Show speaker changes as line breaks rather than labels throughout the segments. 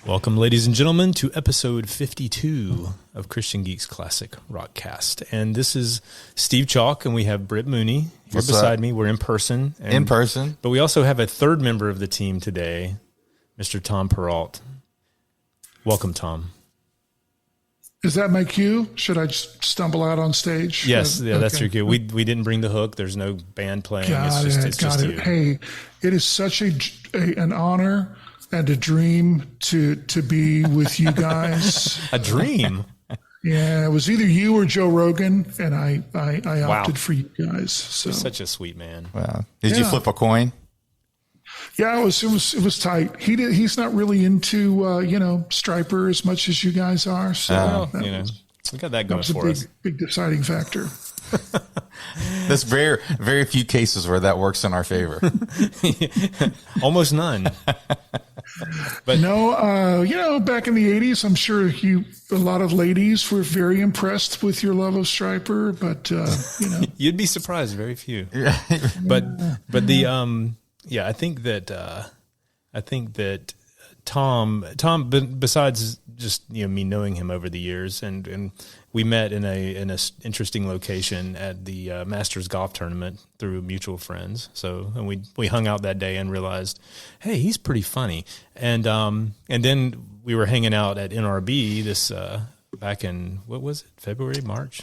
Welcome, ladies and gentlemen, to episode 52 of Christian Geeks Classic Rockcast. And this is Steve Chalk, and we have Britt Mooney here beside me. We're in person. But we also have a third member of the team today, Mr. Tom Perrault. Welcome, Tom.
Is that my cue? Should I just stumble out on stage?
Yes, that's your cue. We didn't bring the hook. There's no band playing. It's just you.
Hey, it is such an honor and a dream to be with you guys.
A dream?
Yeah, it was either you or Joe Rogan, and I opted for you guys. So.
You're such a sweet man.
Wow. Did you flip a coin?
Yeah, it was tight. He's not really into Striper as much as you guys are. So
we got that going for us.
Big deciding factor.
There's very, very few cases where that works in our favor.
Almost none.
But no, back in the 80s, I'm sure a lot of ladies were very impressed with your love of Striper, but
you'd be surprised, very few. But the I think that Tom, besides just me knowing him over the years, and we met in a interesting location at the Masters golf tournament through mutual friends. So, and we hung out that day and realized, hey, he's pretty funny. And then we were hanging out at NRB this back in, what was it, February, March?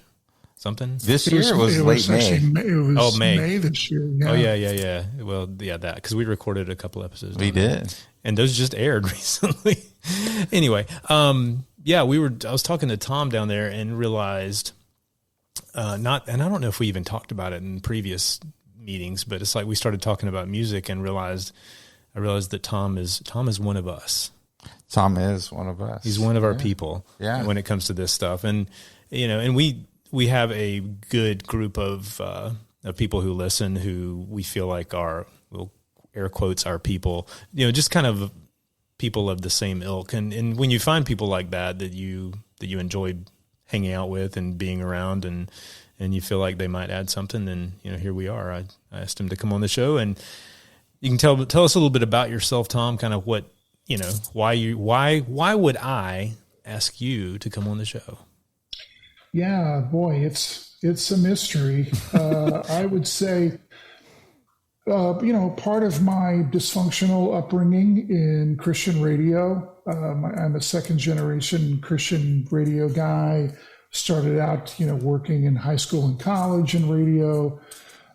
Something
this year it was late May.
It was May this year. Yeah.
Oh yeah. Well, yeah, that because we recorded a couple episodes.
We did,
and those just aired recently. Anyway, I was talking to Tom down there and realized and I don't know if we even talked about it in previous meetings, but it's like we started talking about music and I realized that Tom is one of us.
Tom is one of us.
He's one of our people.
Yeah. When
it comes to this stuff, and and we have a good group of people who listen, who we feel like are, we'll air quotes, our people, just kind of people of the same ilk. And when you find people like that you enjoy hanging out with and being around and you feel like they might add something, then, here we are. I asked him to come on the show, and you can tell us a little bit about yourself, Tom, kind of what, why would I ask you to come on the show?
Yeah, boy, it's a mystery. I would say, part of my dysfunctional upbringing in Christian radio. I'm a second generation Christian radio guy. Started out, working in high school and college in radio.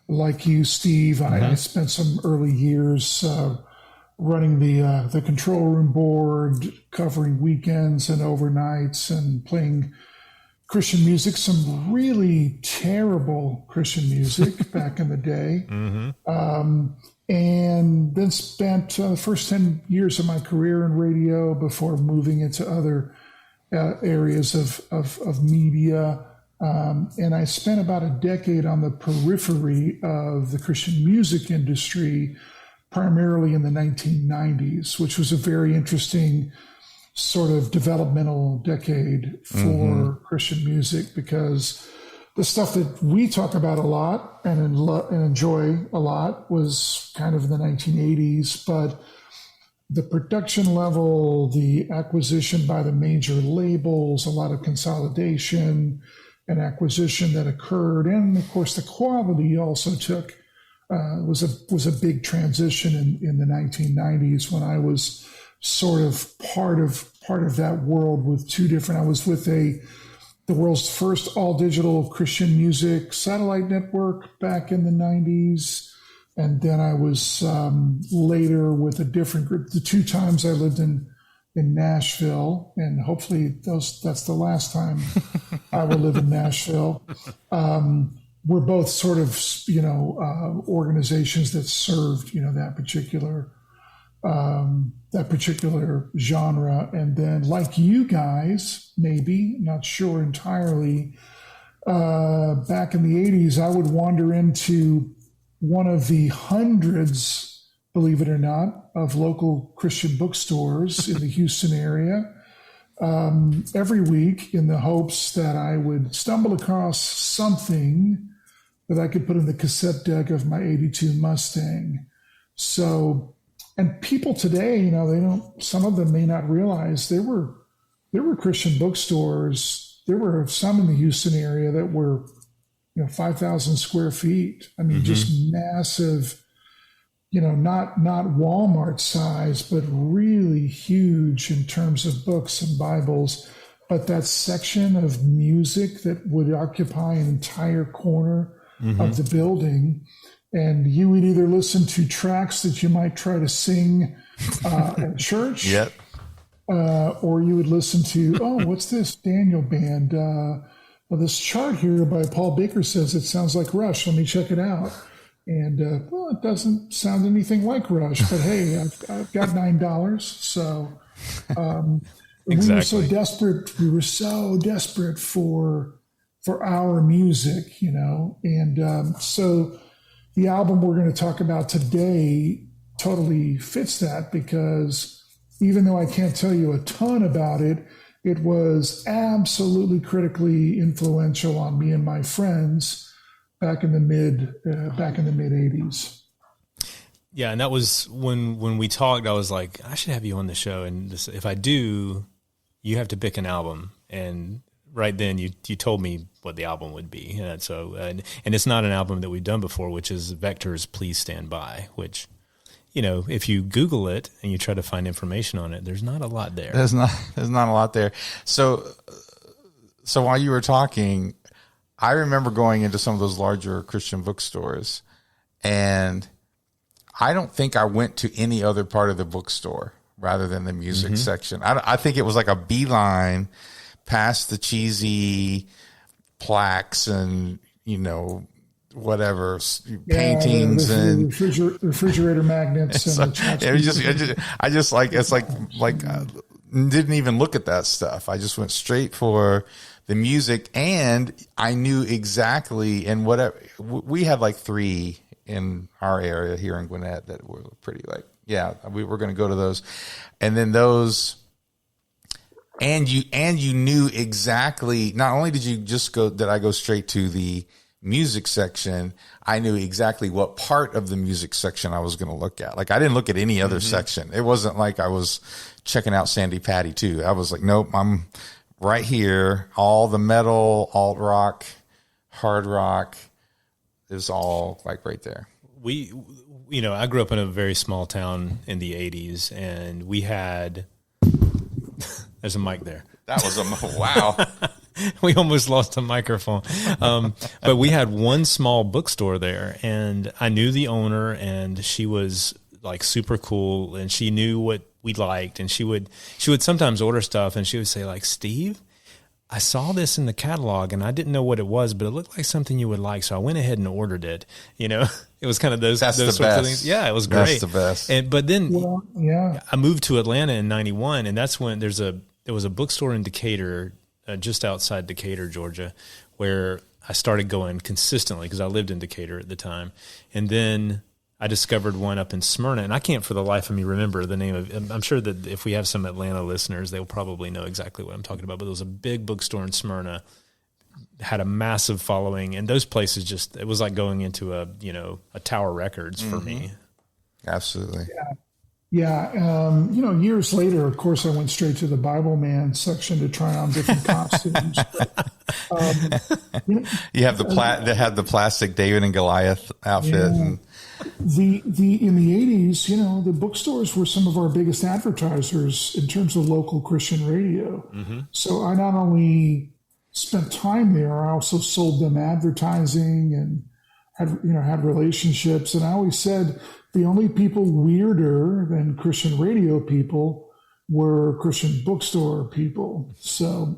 Like you, Steve, I spent some early years running the control room board, covering weekends and overnights, and playing Christian music, some really terrible Christian music back in the day. Mm-hmm. And then spent the first 10 years of my career in radio before moving into other areas of media. And I spent about a decade on the periphery of the Christian music industry, primarily in the 1990s, which was a very interesting sort of developmental decade for Christian music, because the stuff that we talk about a lot and enjoy a lot was kind of in the 1980s, but the production level, the acquisition by the major labels, a lot of consolidation and acquisition that occurred, and of course the quality also took was a big transition in the 1990s, when I was sort of part of that world with two different. I was with the world's first all digital Christian music satellite network back in the 90s, and then I was later with a different group. The two times I lived in Nashville, and hopefully that's the last time I will live in Nashville. We're both sort of organizations that served that particular genre. And then, like you guys, maybe, not sure entirely, back in the 80s, I would wander into one of the hundreds, believe it or not, of local Christian bookstores in the Houston area every week, in the hopes that I would stumble across something that I could put in the cassette deck of my 82 Mustang. So And people today, they don't. Some of them may not realize there were Christian bookstores. There were some in the Houston area that were 5,000 square feet. I mean, just massive. Not Walmart size, but really huge in terms of books and Bibles. But that section of music that would occupy an entire corner of the building, and you would either listen to tracks that you might try to sing at church,
Yep.
Or you would listen to, what's this Daniel band? Well, this chart here by Paul Baker says it sounds like Rush. Let me check it out. And, it doesn't sound anything like Rush, but hey, I've got $9. So,
Exactly.
we were so desperate for our music, and, so the album we're going to talk about today totally fits that, because even though I can't tell you a ton about it, it was absolutely critically influential on me and my friends back in the mid 80s.
Yeah, and that was when we talked. I was like, I should have you on the show, and if I do, you have to pick an album. And right then, you told me what the album would be. And so, and it's not an album that we've done before, which is Vector's "Please Stand By," which, if you Google it and you try to find information on it, there's not a lot there.
There's not a lot there. So while you were talking, I remember going into some of those larger Christian bookstores, and I don't think I went to any other part of the bookstore rather than the music section. I think it was like a beeline past the cheesy plaques and, whatever, paintings and
refrigerator magnets. And
I just like, it's like didn't even look at that stuff. I just went straight for the music, and I knew exactly, and whatever, we had like 3 in our area here in Gwinnett that were pretty we were going to go to those. And then those, and you knew exactly, not only did I go straight to the music section, I knew exactly what part of the music section I was going to look at. Like, I didn't look at any other section. It wasn't like I was checking out Sandy Patty too. I was like, nope, I'm right here. All the metal, alt rock, hard rock is all like right there.
I grew up in a very small town in the 80s, and we had, there's a mic there.
That was wow.
We almost lost a microphone. But we had one small bookstore there, and I knew the owner, and she was like super cool, and she knew what we liked, and she would sometimes order stuff, and she would say like, Steve, I saw this in the catalog and I didn't know what it was, but it looked like something you would like. So I went ahead and ordered it. It was kind of those sorts of things. Yeah, it was great.
That's the best.
But then I moved to Atlanta in 91, and that's when there was a bookstore in Decatur, just outside Decatur, Georgia, where I started going consistently because I lived in Decatur at the time. And then I discovered one up in Smyrna, and I can't for the life of me remember the name of. I'm sure that if we have some Atlanta listeners, they'll probably know exactly what I'm talking about. But there was a big bookstore in Smyrna, had a massive following, and those places it was like going into a Tower Records for me.
Absolutely.
Yeah. Years later, of course, I went straight to the Bible Man section to try on different costumes.
You have they had the plastic David and Goliath outfit.
Yeah.
And
in the 80s, the bookstores were some of our biggest advertisers in terms of local Christian radio. So I not only spent time there, I also sold them advertising and had relationships. And I always said the only people weirder than Christian radio people were Christian bookstore people. So,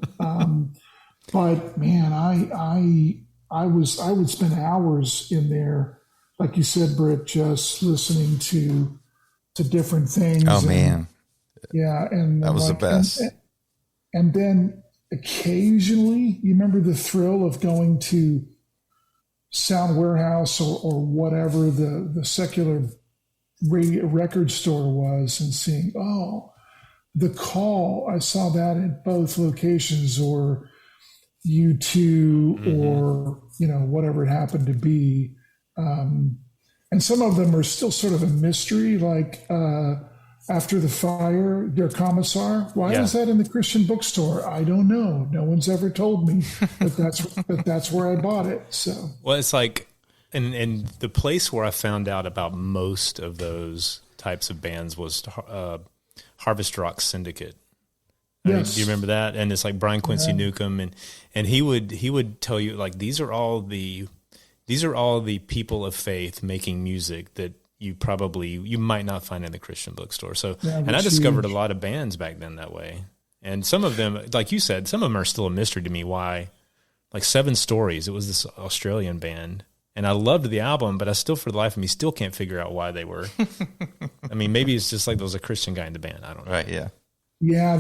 but man, I would spend hours in there. Like you said, Britt, just listening to different things.
Oh, man.
Yeah. And
that was the best.
And then occasionally, you remember the thrill of going to Sound Warehouse or whatever the secular radio record store was, and seeing, The Call. I saw that at both locations, or U2 or, whatever it happened to be. And some of them are still sort of a mystery, like After the Fire, Der Kommissar. Why is that in the Christian bookstore? I don't know. No one's ever told me, but that's where I bought it. So,
well, it's like, and the place where I found out about most of those types of bands was Harvest Rock Syndicate.
Yes.
Do you remember that? And it's like Brian Quincy Newcomb, and he would tell you, like, these are all the people of faith making music that you might not find in the Christian bookstore. So, and I discovered a lot of bands back then that way. And some of them, like you said, some of them are still a mystery to me. Why? Like Seven Stories, it was this Australian band, and I loved the album, but I still, for the life of me, still can't figure out why they were. I mean, maybe it's just like there was a Christian guy in the band. I don't know.
Right? Yeah.
Yeah,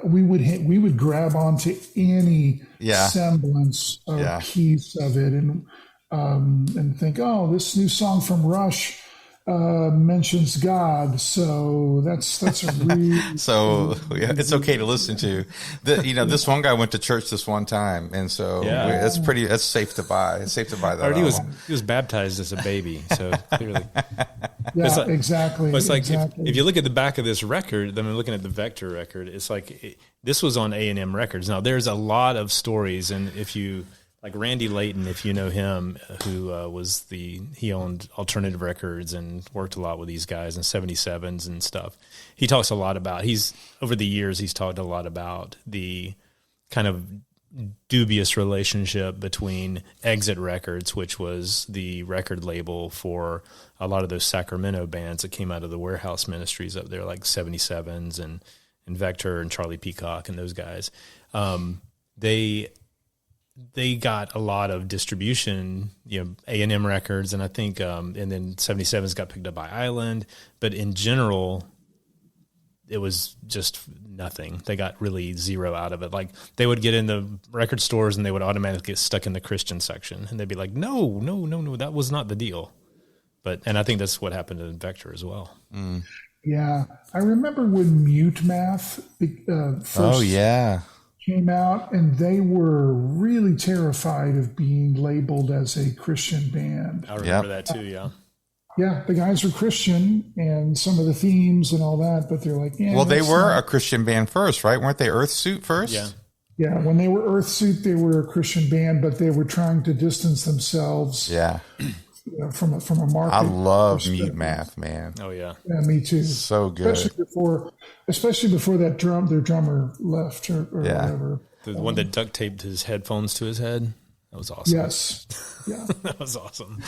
we would grab onto any semblance or piece of it, and think, oh, this new song from Rush mentions God, so that's a really
so it's okay to listen to. This one guy went to church this one time, and so that's safe to buy. It's safe to buy that.
Or he was baptized as a baby, so clearly.
Yeah, exactly.
But it's like if you look at the back of this record, then I'm looking at the Vector record. It's like this was on A&M Records. Now there's a lot of stories, and if you like Randy Layton, if you know him, who he owned Alternative Records and worked a lot with these guys in 77s and stuff. He talks a lot about over the years he's talked a lot about the kind of dubious relationship between Exit Records, which was the record label for a lot of those Sacramento bands that came out of the Warehouse Ministries up there, like 77s and Vector and Charlie Peacock and those guys. They got a lot of distribution, A&M Records, and I think, and then 77s got picked up by Island, but in general, it was just nothing. They got really zero out of it. Like they would get in the record stores and they would automatically get stuck in the Christian section, and they'd be like, no, that was not the deal. And I think that's what happened to Vector as well.
Mm.
Yeah. I remember when Mute Math first came out, and they were really terrified of being labeled as a Christian band.
I remember that too, yeah.
Yeah, the guys were Christian and some of the themes and all that, but they're like,
well, they were a Christian band first, right? Weren't they Earthsuit first?
Yeah.
Yeah, when they were Earthsuit, they were a Christian band, but they were trying to distance themselves from a market.
I love Mute Math, man.
Oh, yeah.
Yeah, me too.
So good.
Especially before their drummer left or whatever.
The one that duct taped his headphones to his head. That was awesome.
Yes. Yeah.
That was awesome.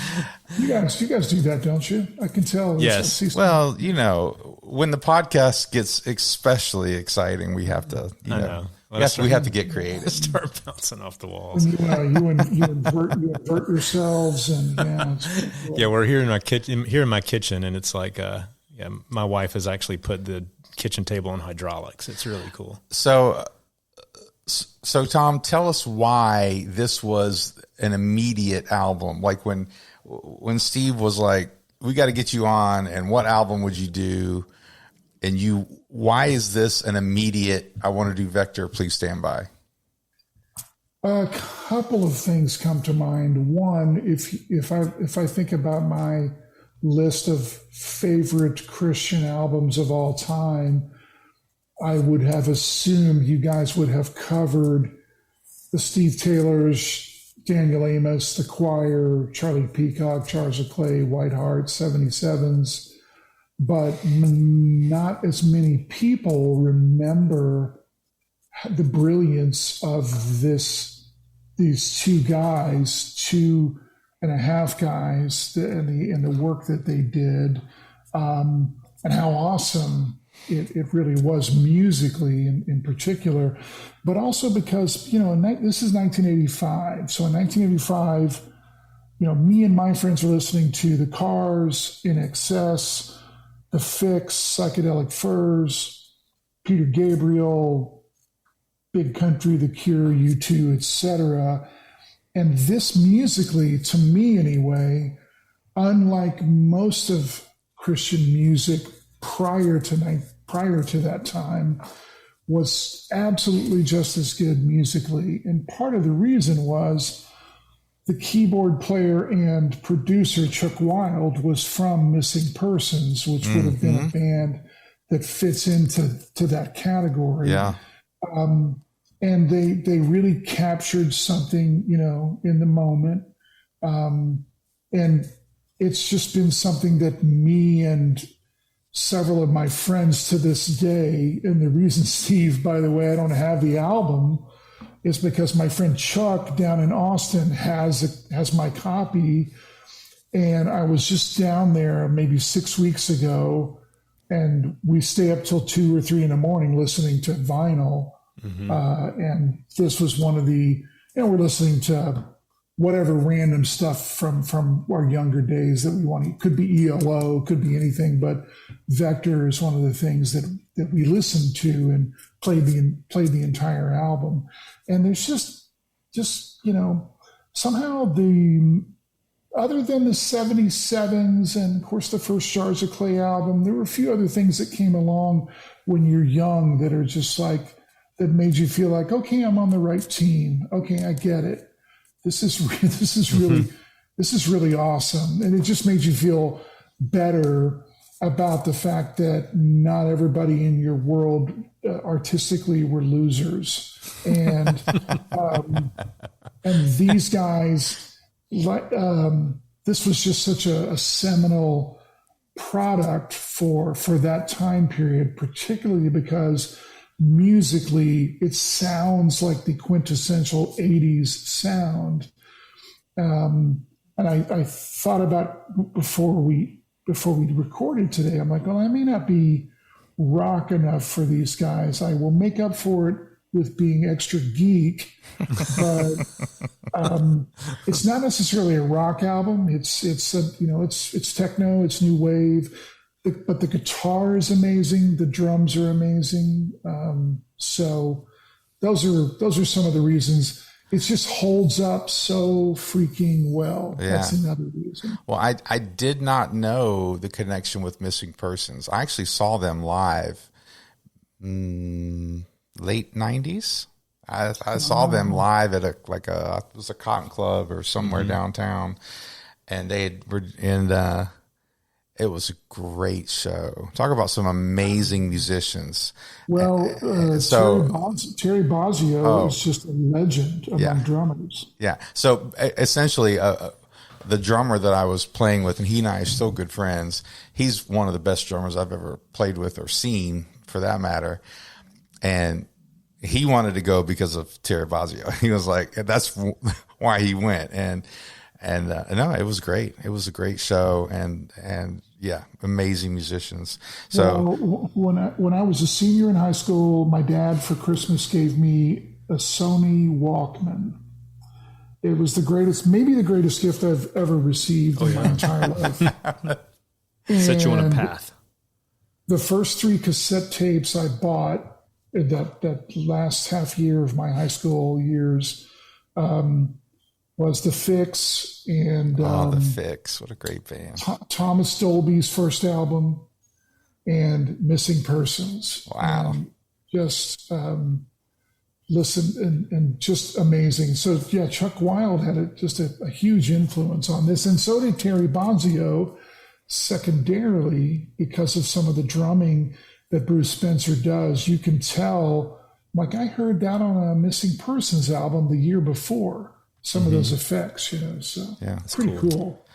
You guys do that, don't you? I can tell.
Yes. Well, when the podcast gets especially exciting, we have to, I know. Yes, we have to get creative.
Start bouncing off the walls.
You invert yourselves, and cool.
Yeah, we're here in my kitchen, and it's like, my wife has actually put the kitchen table on hydraulics. It's really cool.
So Tom, tell us why this was an immediate album. Like when Steve was like, "We got to get you on," and what album would you do? And why is this an immediate? I want to do Vector. Please stand by.
A couple of things come to mind. One, if I think about my list of favorite Christian albums of all time, I would have assumed you guys would have covered the Steve Taylors, Daniel Amos, The Choir, Charlie Peacock, Charles of Clay, White Heart, 77s, but not as many people remember the brilliance of these two guys, 2.5 guys, and the work that they did, and how awesome it really was musically in particular, but also because, this is 1985. So in 1985, me and my friends were listening to The Cars, In Excess, The Fix, Psychedelic Furs, Peter Gabriel, Big Country, The Cure, U2, etc. And this musically, to me anyway, unlike most of Christian music prior to that time, was absolutely just as good musically. And part of the reason was the keyboard player and producer Chuck Wild was from Missing Persons, which would have been a band that fits into that category.
Yeah.
And they really captured something, in the moment. And it's just been something that me and several of my friends to this day, and the reason, Steve, by the way, I don't have the album is because my friend Chuck down in Austin has my copy. And I was just down there maybe 6 weeks ago, and we stay up till 2 or 3 in the morning listening to vinyl. And this was one of the, we're listening to whatever random stuff from our younger days that we want. It could be ELO, could be anything, but Vector is one of the things that we listened to and played the entire album. And there's just somehow other than the 77s and of course the first Shards of Clay album, there were a few other things that came along when you're young that are just like, that made you feel like, okay, I'm on the right team. Okay, I get it. This is really awesome. And it just made you feel better about the fact that not everybody in your world artistically were losers. And and these guys, this was just such a seminal product for that time period, particularly because musically it sounds like the quintessential 80s sound. And I thought about before we recorded today, I'm like, well, I may not be rock enough for these guys. I will make up for it with being extra geek, but it's not necessarily a rock album. It's techno, it's new wave. But the guitar is amazing. The drums are amazing. So those are some of the reasons. It just holds up so freaking well.
Yeah.
That's another reason.
Well, I did not know the connection with Missing Persons. I actually saw them live late 90s. I saw them live at it was a Cotton Club or somewhere downtown, and it was a great show. Talk about some amazing musicians.
Well, Terry Bozzio is just a legend among drummers.
Yeah. So essentially, the drummer that I was playing with, and he and I are still good friends, he's one of the best drummers I've ever played with or seen, for that matter. And he wanted to go because of Terry Bozzio. He was like, that's why he went. And no, it was great. It was a great show, and yeah, amazing musicians. So
when I was a senior in high school, my dad for Christmas gave me a Sony Walkman. It was maybe the greatest gift I've ever received in my entire life.
Set you on a path.
The first 3 cassette tapes I bought in that last half year of my high school years was The Fix and
The Fix, what a great band.
Thomas Dolby's first album and Missing Persons.
Wow.
Listen and just amazing. So yeah, Chuck Wild had just a huge influence on this, and so did Terry Bozzio, secondarily, because of some of the drumming that Bruce Spencer does. You can tell, like, I heard that on a Missing Persons album the year before. Some of those effects, so
yeah,
it's pretty cool.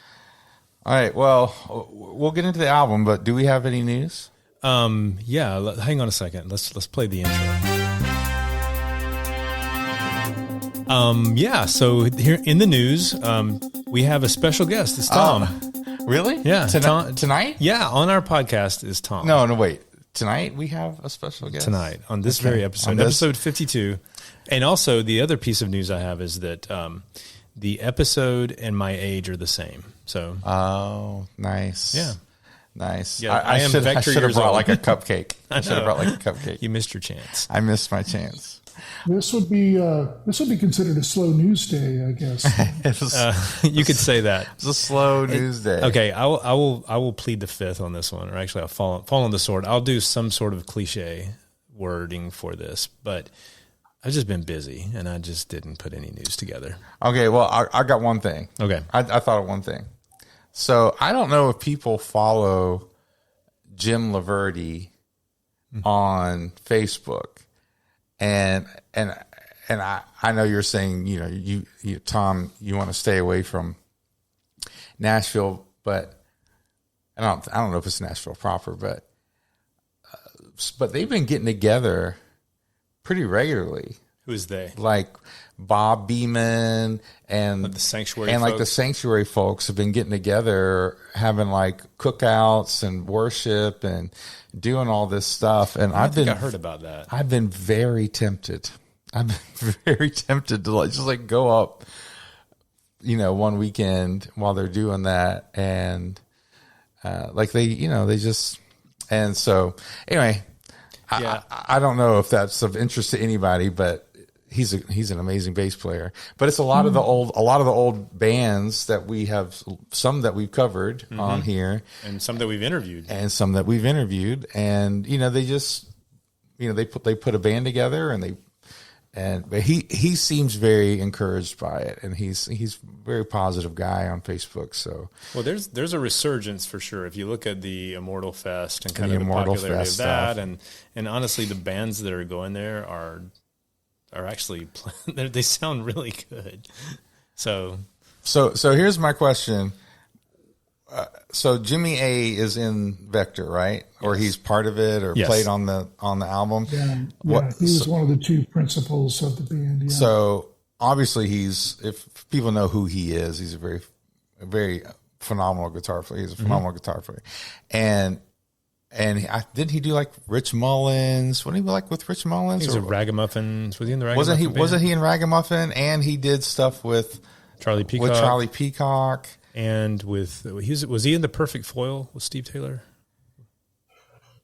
All right, well, we'll get into the album, but do we have any news?
Yeah, hang on a second. Let's play the intro. Yeah, so here in the news, we have a special guest. It's Tom.
Really?
Yeah.
Tonight?
Yeah, on our podcast is Tom.
No, wait. Tonight we have a special guest?
Tonight, on this very episode, episode 52. And also, the other piece of news I have is that the episode and my age are the same. So,
nice.
Yeah.
Nice.
Yeah,
I should have brought like a cupcake.
I
should have brought like a cupcake.
You missed your chance.
I missed my chance.
This would be considered a slow news day, I guess.
You could say that.
It's a slow news day.
Okay, I will plead the fifth on this one, or actually, I'll fall on the sword. I'll do some sort of cliche wording for this, but I've just been busy, and I just didn't put any news together.
Okay, well, I got one thing.
Okay.
I thought of one thing. So I don't know if people follow Jim Laverty on Facebook, and I know you're saying, you know, you Tom, you want to stay away from Nashville, but I don't know if it's Nashville proper, but they've been getting together pretty regularly.
Who is they?
Like Bob Beeman and
the Sanctuary
and
folks?
like the Sanctuary folks have been getting together, having like cookouts and worship and doing all this stuff. And
I heard about that.
I've been very tempted. I've been very tempted to just like go up, you know, one weekend while they're doing that. And like and so anyway,
Yeah.
I don't know if that's of interest to anybody, but he's an amazing bass player. But it's a lot of the old bands that we have, some that we've covered on here,
And some that we've interviewed.
and you know, they just, you know, they put a band together, but he seems very encouraged by it, and he's a very positive guy on Facebook. So,
Well, there's a resurgence for sure. If you look at the Immortal Fest and kind
The
of the
Immortal
popularity
Fest
of that,
stuff.
and honestly, the bands that are going there are actually they sound really good. So
here's my question. So Jimmy A is in Vector, right? Or he's part of it, or
Yes.
played on the album.
Yeah, he was one of the two principals of the band. Yeah.
So obviously if people know who he is, he's a very phenomenal guitar player. He's a phenomenal guitar player. And didn't he do like Rich Mullins? What did he be like with Rich Mullins?
he's a Ragamuffin. Was he in the Ragamuffin?
Wasn't he in Ragamuffin? And he did stuff with
Charlie Peacock?
With Charlie Peacock.
And was he in the Perfect Foil with Steve Taylor?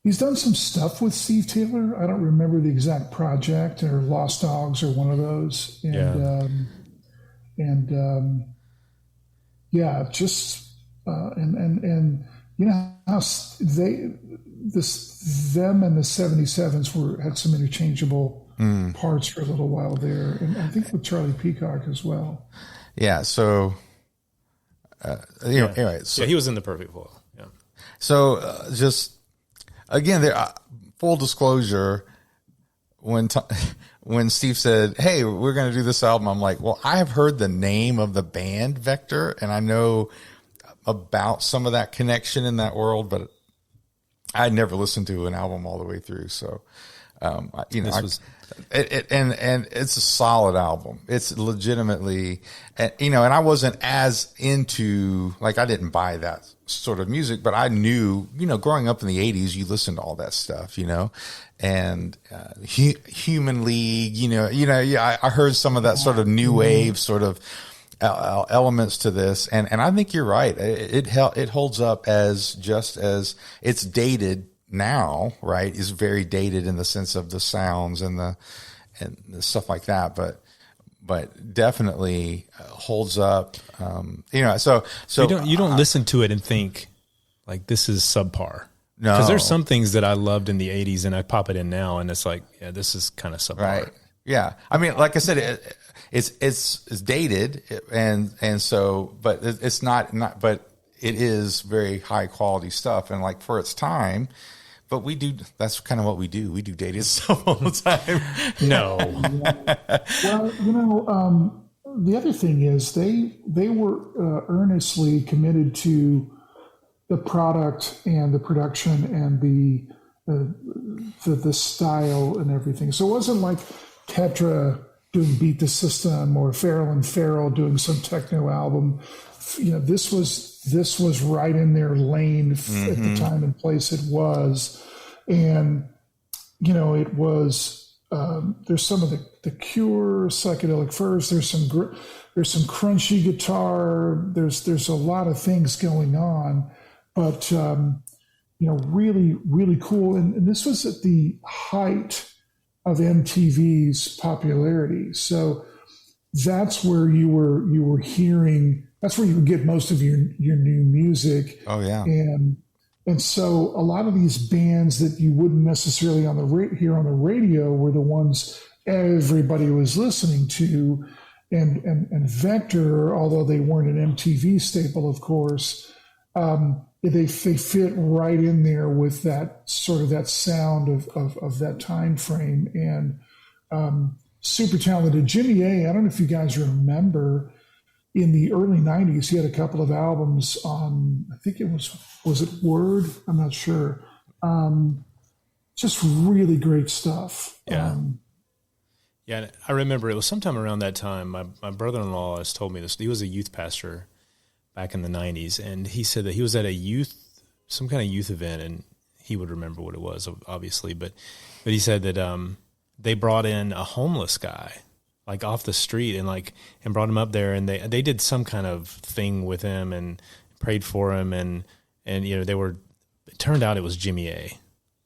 He's done some stuff with Steve Taylor. I don't remember the exact project, or Lost Dogs, or one of those. And you know how them and the 77s had some interchangeable parts for a little while there, and I think with Charlie Peacock as well.
Yeah. So. Anyway, so,
he was in the Perfect Foil. Yeah.
So just again, there. Full disclosure, when Steve said, "Hey, we're going to do this album," I'm like, "Well, I have heard the name of the band Vector, and I know about some of that connection in that world, but I'd never listened to an album all the way through." So, you know, and it's a solid album. It's legitimately, you know, and I wasn't as into, like, I didn't buy that sort of music, but I knew, you know, growing up in the 80s, you listened to all that stuff, you know, and Human League, yeah, I heard some of that sort of new wave sort of elements to this, and I think you're right. It holds up as it's dated now, right? Is very dated in the sense of the sounds and the stuff like that, but definitely holds up. You know, so
you don't listen to it and think like this is subpar.
No,
because there's some things that I loved in the 80s and I pop it in now and it's like, yeah, this is kind of subpar.
Right. Yeah. I mean, like I said, it's dated and so, but it's not, but it is very high quality stuff. And like for its time, but that's kind of what we do. We do dated stuff all the time.
No.
Well, you know, the other thing is they were earnestly committed to the product and the production and the style and everything. So it wasn't like Tetra doing Beat the System or Farrell and Farrell doing some techno album. You know, this was right in their lane at the time and place it was. And, you know, it was, there's some of the Cure, Psychedelic Furs, there's some crunchy guitar, there's a lot of things going on, but, you know, really, really cool. And this was at the height of MTV's popularity. So that's where you were hearing, that's where you would get most of your new music.
Oh yeah.
And so a lot of these bands that you wouldn't necessarily hear on the radio were the ones everybody was listening to. And Vector, although they weren't an MTV staple, of course, they fit right in there with that sort of that sound of that time frame. And super talented. Jimmy A, I don't know if you guys remember, in the early 90s, he had a couple of albums on, I think it was it Word? I'm not sure. Just really great stuff.
Yeah. Yeah, I remember it was sometime around that time. My brother-in-law has told me this. He was a youth pastor back in the 90s, and he said that he was at some kind of youth event, and he would remember what it was, obviously. But he said that they brought in a homeless guy, like off the street, and brought him up there, and they did some kind of thing with him and prayed for him, and it turned out it was Jimmy A.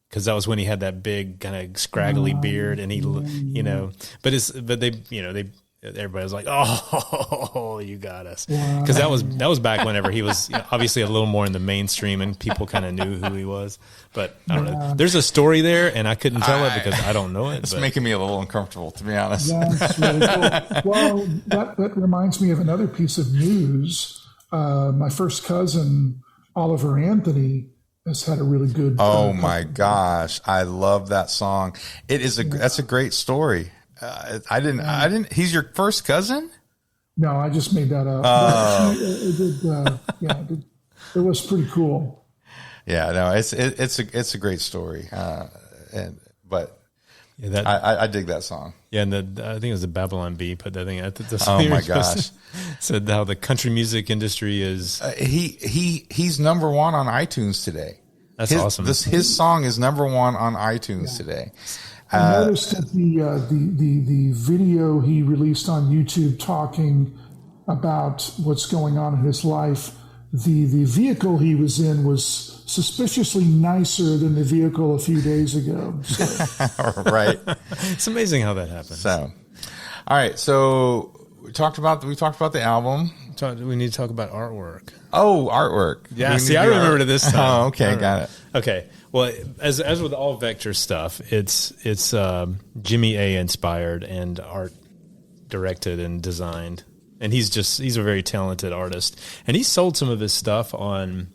Because that was when he had that big kind of scraggly beard, and but everybody was like, "Oh, you got us," because that was back whenever he was obviously a little more in the mainstream, and people kind of knew who he was. But I don't know. There's a story there, and I couldn't tell it because I don't know it.
It's making me a little uncomfortable, to be honest.
That's really cool. Well, that reminds me of another piece of news. My first cousin, Oliver Anthony, has had a really good.
Oh my gosh, I love that song. That's a great story. I didn't. He's your first cousin?
No, I just made that up. It was pretty cool.
Yeah, no, it's a great story. I dig that song.
Yeah, and I think it was the Babylon Bee put that thing.
Oh my gosh!
Said how the country music industry is.
He's number one on iTunes today.
That's awesome.
His song is number one on iTunes today.
I noticed that the video he released on YouTube talking about what's going on in his life. The vehicle he was in was suspiciously nicer than the vehicle a few days ago. So.
Right.
It's amazing how that happens.
So, all right. So we talked about the album.
We need to talk about artwork.
Oh, artwork.
Yeah. See, I remembered it this time.
Oh, okay. Got it.
Okay. Well, as with all Vector stuff, it's Jimmy A inspired and art directed and designed. And he's a very talented artist. And he sold some of his stuff on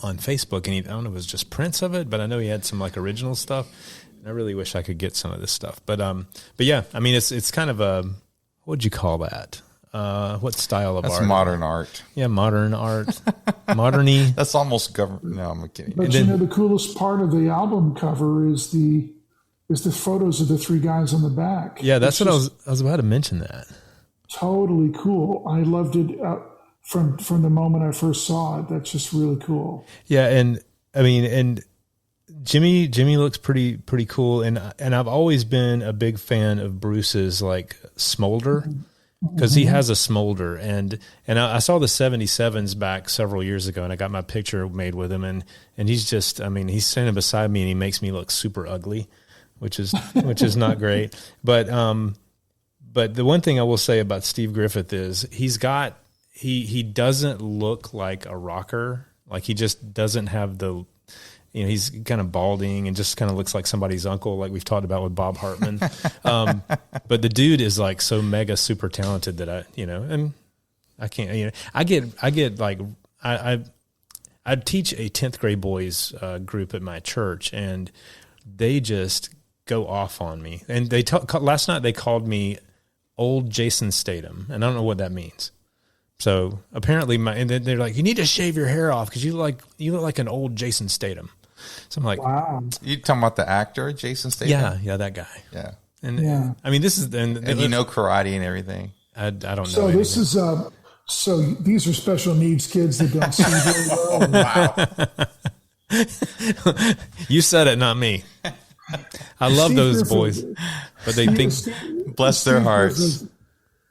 Facebook, and I don't know if it was just prints of it, but I know he had some like original stuff. And I really wish I could get some of this stuff. But yeah, I mean it's kind of a, what would you call that? What style of art?
That's modern art.
Yeah, modern art. Moderny.
That's almost government. No, I'm kidding.
But the coolest part of the album cover is the photos of the three guys on the back.
Yeah, that's what I was about to mention that.
Totally cool. I loved it from the moment I first saw it. That's just really cool.
Yeah, and I mean, and Jimmy looks pretty cool, and I've always been a big fan of Bruce's like smolder, because he has a smolder, and I saw the 77s back several years ago, and I got my picture made with him, and he's just, I mean, he's standing beside me, and he makes me look super ugly, which is not great, but the one thing I will say about Steve Griffith is he doesn't look like a rocker. Like he just doesn't have he's kind of balding and just kind of looks like somebody's uncle, like we've talked about with Bob Hartman. But the dude is like so mega super talented that and I can't, I get like, I teach a 10th grade boys group at my church, and they just go off on me. And last night they called me old Jason Statham, and I don't know what that means. So apparently, and they're like, "You need to shave your hair off because you look like an old Jason Statham." So I'm like,
"Wow."
You talking about the actor Jason Statham?
Yeah, that guy.
Yeah,
and I mean, this is and
you know karate and everything.
I don't know.
So
anything.
this is so these are special needs kids that don't see very well.
Wow,
you said it, not me. I love those boys, but they think.
Bless their hearts.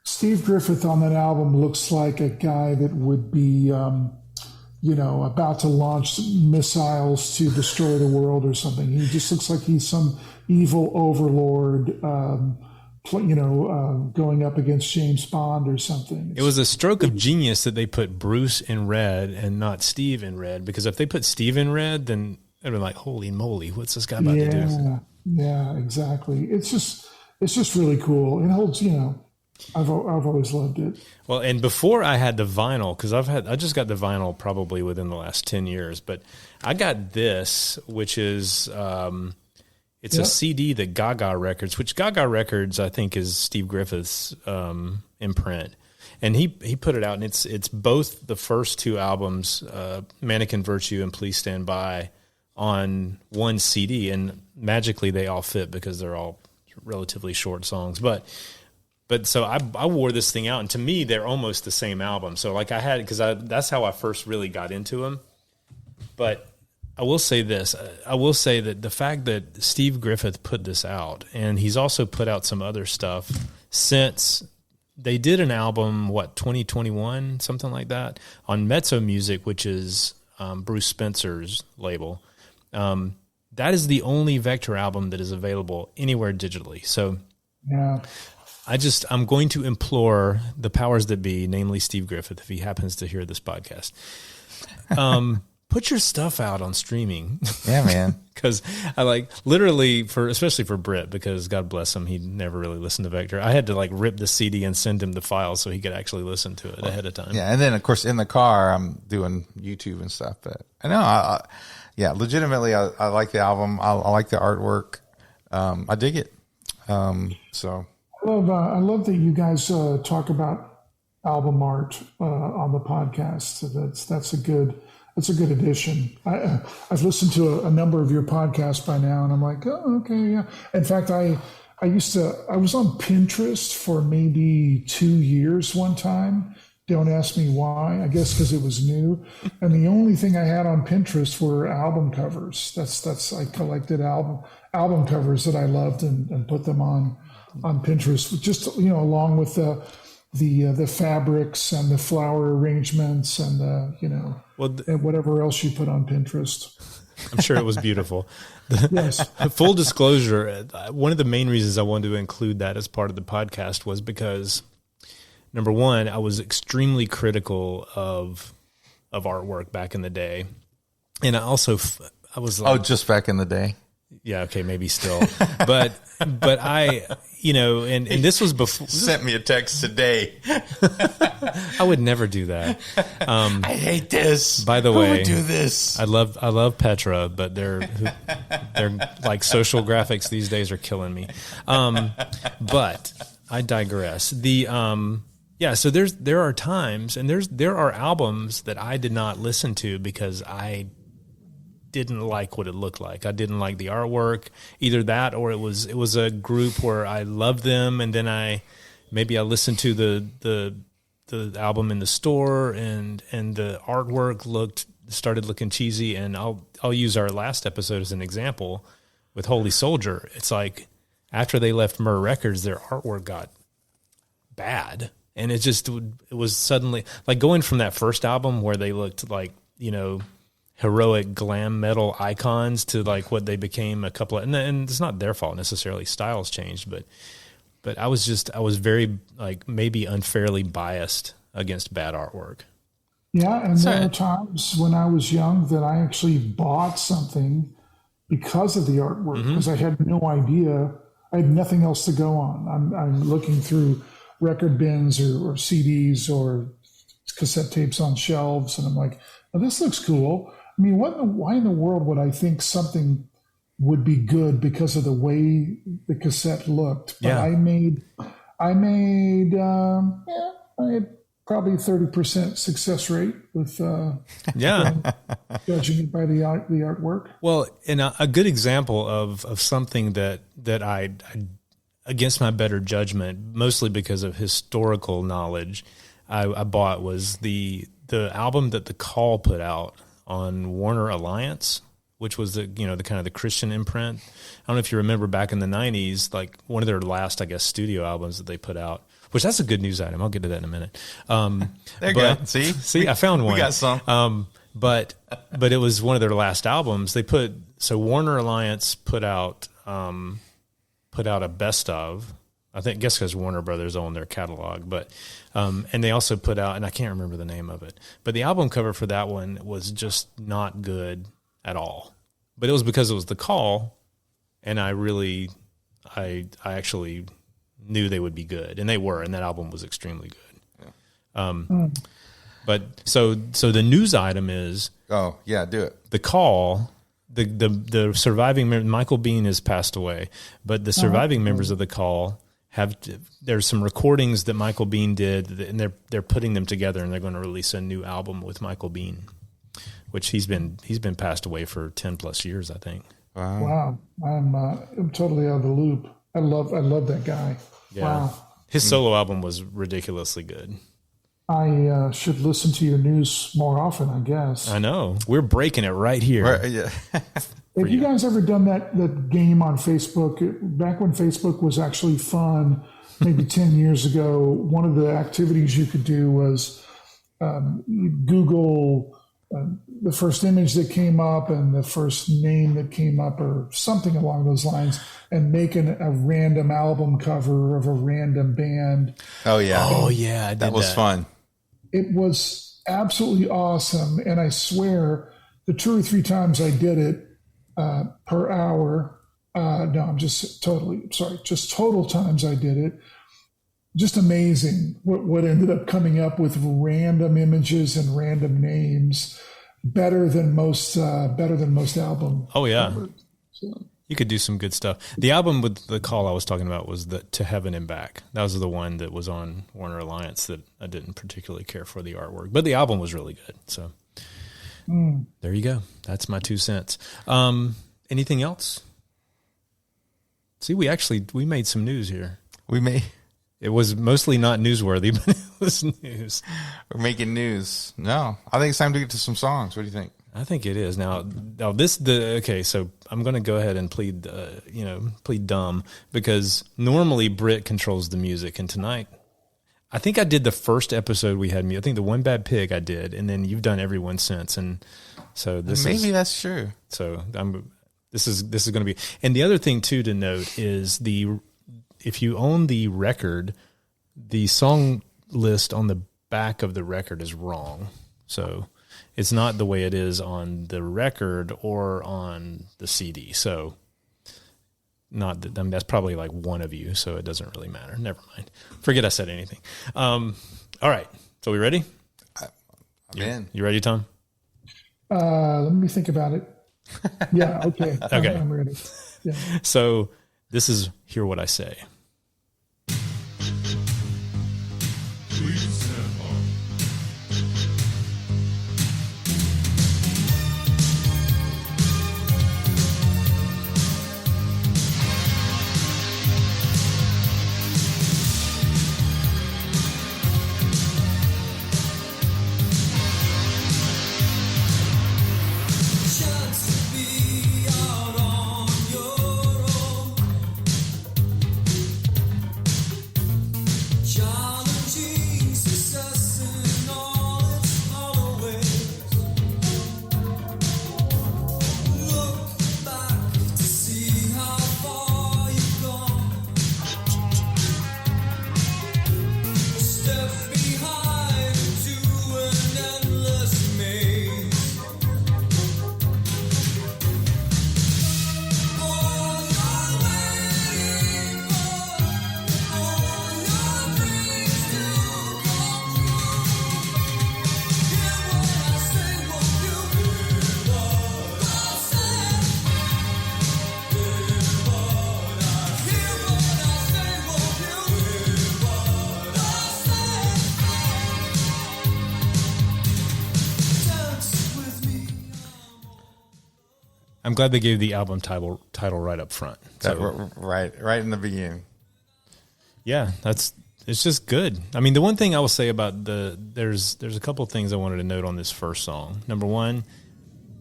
Steve Griffith on that album looks like a guy that would be, about to launch missiles to destroy the world or something. He just looks like he's some evil overlord, going up against James Bond or something.
It was a stroke of genius that they put Bruce in red and not Steve in red, because if they put Steve in red, then they'd be like, holy moly, what's this guy about to do?
Yeah, exactly. It's just... it's just really cool. It holds, I've always loved it.
Well, and before I had the vinyl, because I just got the vinyl probably within the last 10 years, but I got this, which is, it's a CD that Gaga Records, which Gaga Records, I think, is Steve Griffith's imprint. And he put it out, and it's both the first two albums, Mannequin Virtue and Please Stand By, on one CD, and magically they all fit because they're all relatively short songs. But so I wore this thing out, and to me, they're almost the same album. So like that's how I first really got into them. But I will say this. I will say that the fact that Steve Griffith put this out, and he's also put out some other stuff since they did an album, 2021, something like that, on Mezzo Music, which is Bruce Spencer's label. That is the only Vector album that is available anywhere digitally. So
yeah.
I'm going to implore the powers that be, namely Steve Griffith, if he happens to hear this podcast, put your stuff out on streaming.
Yeah, man.
Because I literally especially for Britt, because God bless him, he never really listened to Vector. I had to rip the CD and send him the file so he could actually listen to it ahead of time.
Yeah, and then of course in the car I'm doing YouTube and stuff. But I know, legitimately I like the album. I like the artwork. I dig it. So.
I love that you guys talk about album art on the podcast. So that's a good addition. I've listened to a number of your podcasts by now, and I'm like, oh, okay, yeah. In fact, I was on Pinterest for maybe 2 years one time. Don't ask me why. I guess because it was new, and the only thing I had on Pinterest were album covers. I collected album covers that I loved and put them on Pinterest, just along with the fabrics and the flower arrangements and and whatever else you put on Pinterest.
I'm sure it was beautiful.
Yes.
Full disclosure, one of the main reasons I wanted to include that as part of the podcast was because, number one, I was extremely critical of artwork back in the day, and I was like,
just back in the day.
Yeah, okay, maybe still. But I, and this was before.
Sent me a text today.
I would never do that.
I hate this.
By the
Who
way,
would do this?
I love Petra, but they're like social graphics these days are killing me. But I digress. So there are times, and there are albums that I did not listen to because I didn't like what it looked like. I didn't like the artwork, either that or it was a group where I loved them, and then I listened to the album in the store and the artwork started looking cheesy. And I'll use our last episode as an example with Holy Soldier. It's like after they left Myrrh Records, their artwork got bad, and it was suddenly like going from that first album where they looked like heroic glam metal icons to like what they became a couple of, and it's not their fault necessarily. Styles changed, but I was very like maybe unfairly biased against bad artwork.
Yeah. And there are times when I was young that I actually bought something because of the artwork, because I had no idea. I had nothing else to go on. I'm looking through record bins or CDs or cassette tapes on shelves, and I'm like, oh, this looks cool. I mean, why in the world would I think something would be good because of the way the cassette looked? But I had probably 30% success rate with judging it by the artwork.
Well, and a good example of something that I against my better judgment, mostly because of historical knowledge, I bought was the album that The Call put out on Warner Alliance, which was the kind of the Christian imprint. I don't know if you remember back in the 90s, like one of their last, I guess, studio albums that they put out, which that's a good news item. I'll get to that in a minute.
There you go. See,
I found one.
We got some.
But it was one of their last albums. So Warner Alliance put out a best of, guess because Warner Brothers owned their catalog, but and they also put out, and I can't remember the name of it, but the album cover for that one was just not good at all. But it was because it was The Call, and I really I actually knew they would be good, and they were, and that album was extremely good. Yeah. But so the news item is,
oh yeah, do it.
The Call, the surviving Michael Bean has passed away, but the surviving members of The Call there's some recordings that Michael Bean did, and they're putting them together, and they're going to release a new album with Michael Bean, which he's been passed away for 10 plus years, I think.
Wow. I'm totally out of the loop. I love that guy.
Yeah.
Wow.
His solo album was ridiculously good.
I should listen to your news more often, I guess.
I know. We're breaking it right here.
Right, yeah.
Have you guys ever done that game on Facebook? Back when Facebook was actually fun, maybe 10 years ago, one of the activities you could do was Google the first image that came up and the first name that came up or something along those lines, and make a random album cover of a random band.
Oh, yeah.
Oh, yeah.
That was fun.
It was absolutely awesome. And I swear the 2 or 3 times I did it per hour, just total times I did it. Just amazing what ended up coming up with random images and random names, better than most albums.
Oh yeah, so. You could do some good stuff. The album with The Call I was talking about was the To Heaven and Back. That was the one that was on Warner Alliance that I didn't particularly care for the artwork, but the album was really good. So there you go. That's my 2 cents. Anything else? See, we made some news here. It was mostly not newsworthy, but it was news.
We're making news. No, I think it's time to get to some songs. What do you think?
I think it is. Now so I'm going to go ahead and plead dumb, because normally Britt controls the music, and tonight, I think I did the first episode we had I think the One Bad Pig I did, and then you've done every one since, and so
maybe that's true.
So this is going to be, and the other thing too to note is if you own the record, the song list on the back of the record is wrong. So it's not the way it is on the record or on the CD. So that's probably like one of you, so it doesn't really matter. Never mind. Forget I said anything. All right. So we ready?
I'm in.
You ready, Tom?
Let me think about it. Yeah. Okay.
Okay.
I'm ready. Yeah.
So this is Hear What I Say. I'm glad they gave the album title right up front. So,
right in the beginning.
Yeah, it's just good. I mean, the one thing I will say about there's a couple of things I wanted to note on this first song. Number one,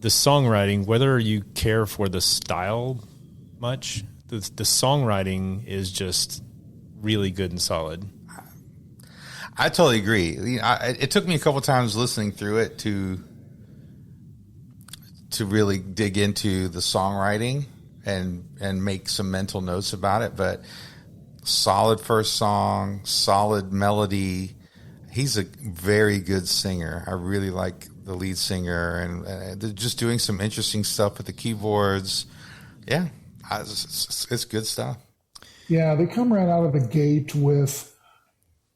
the songwriting, whether you care for the style much, the songwriting is just really good and solid.
I totally agree. It took me a couple times listening through it to really dig into the songwriting and make some mental notes about it. But solid first song, solid melody. He's a very good singer. I really like the lead singer, and they're just doing some interesting stuff with the keyboards. Yeah, it's good stuff.
Yeah, they come right out of the gate with,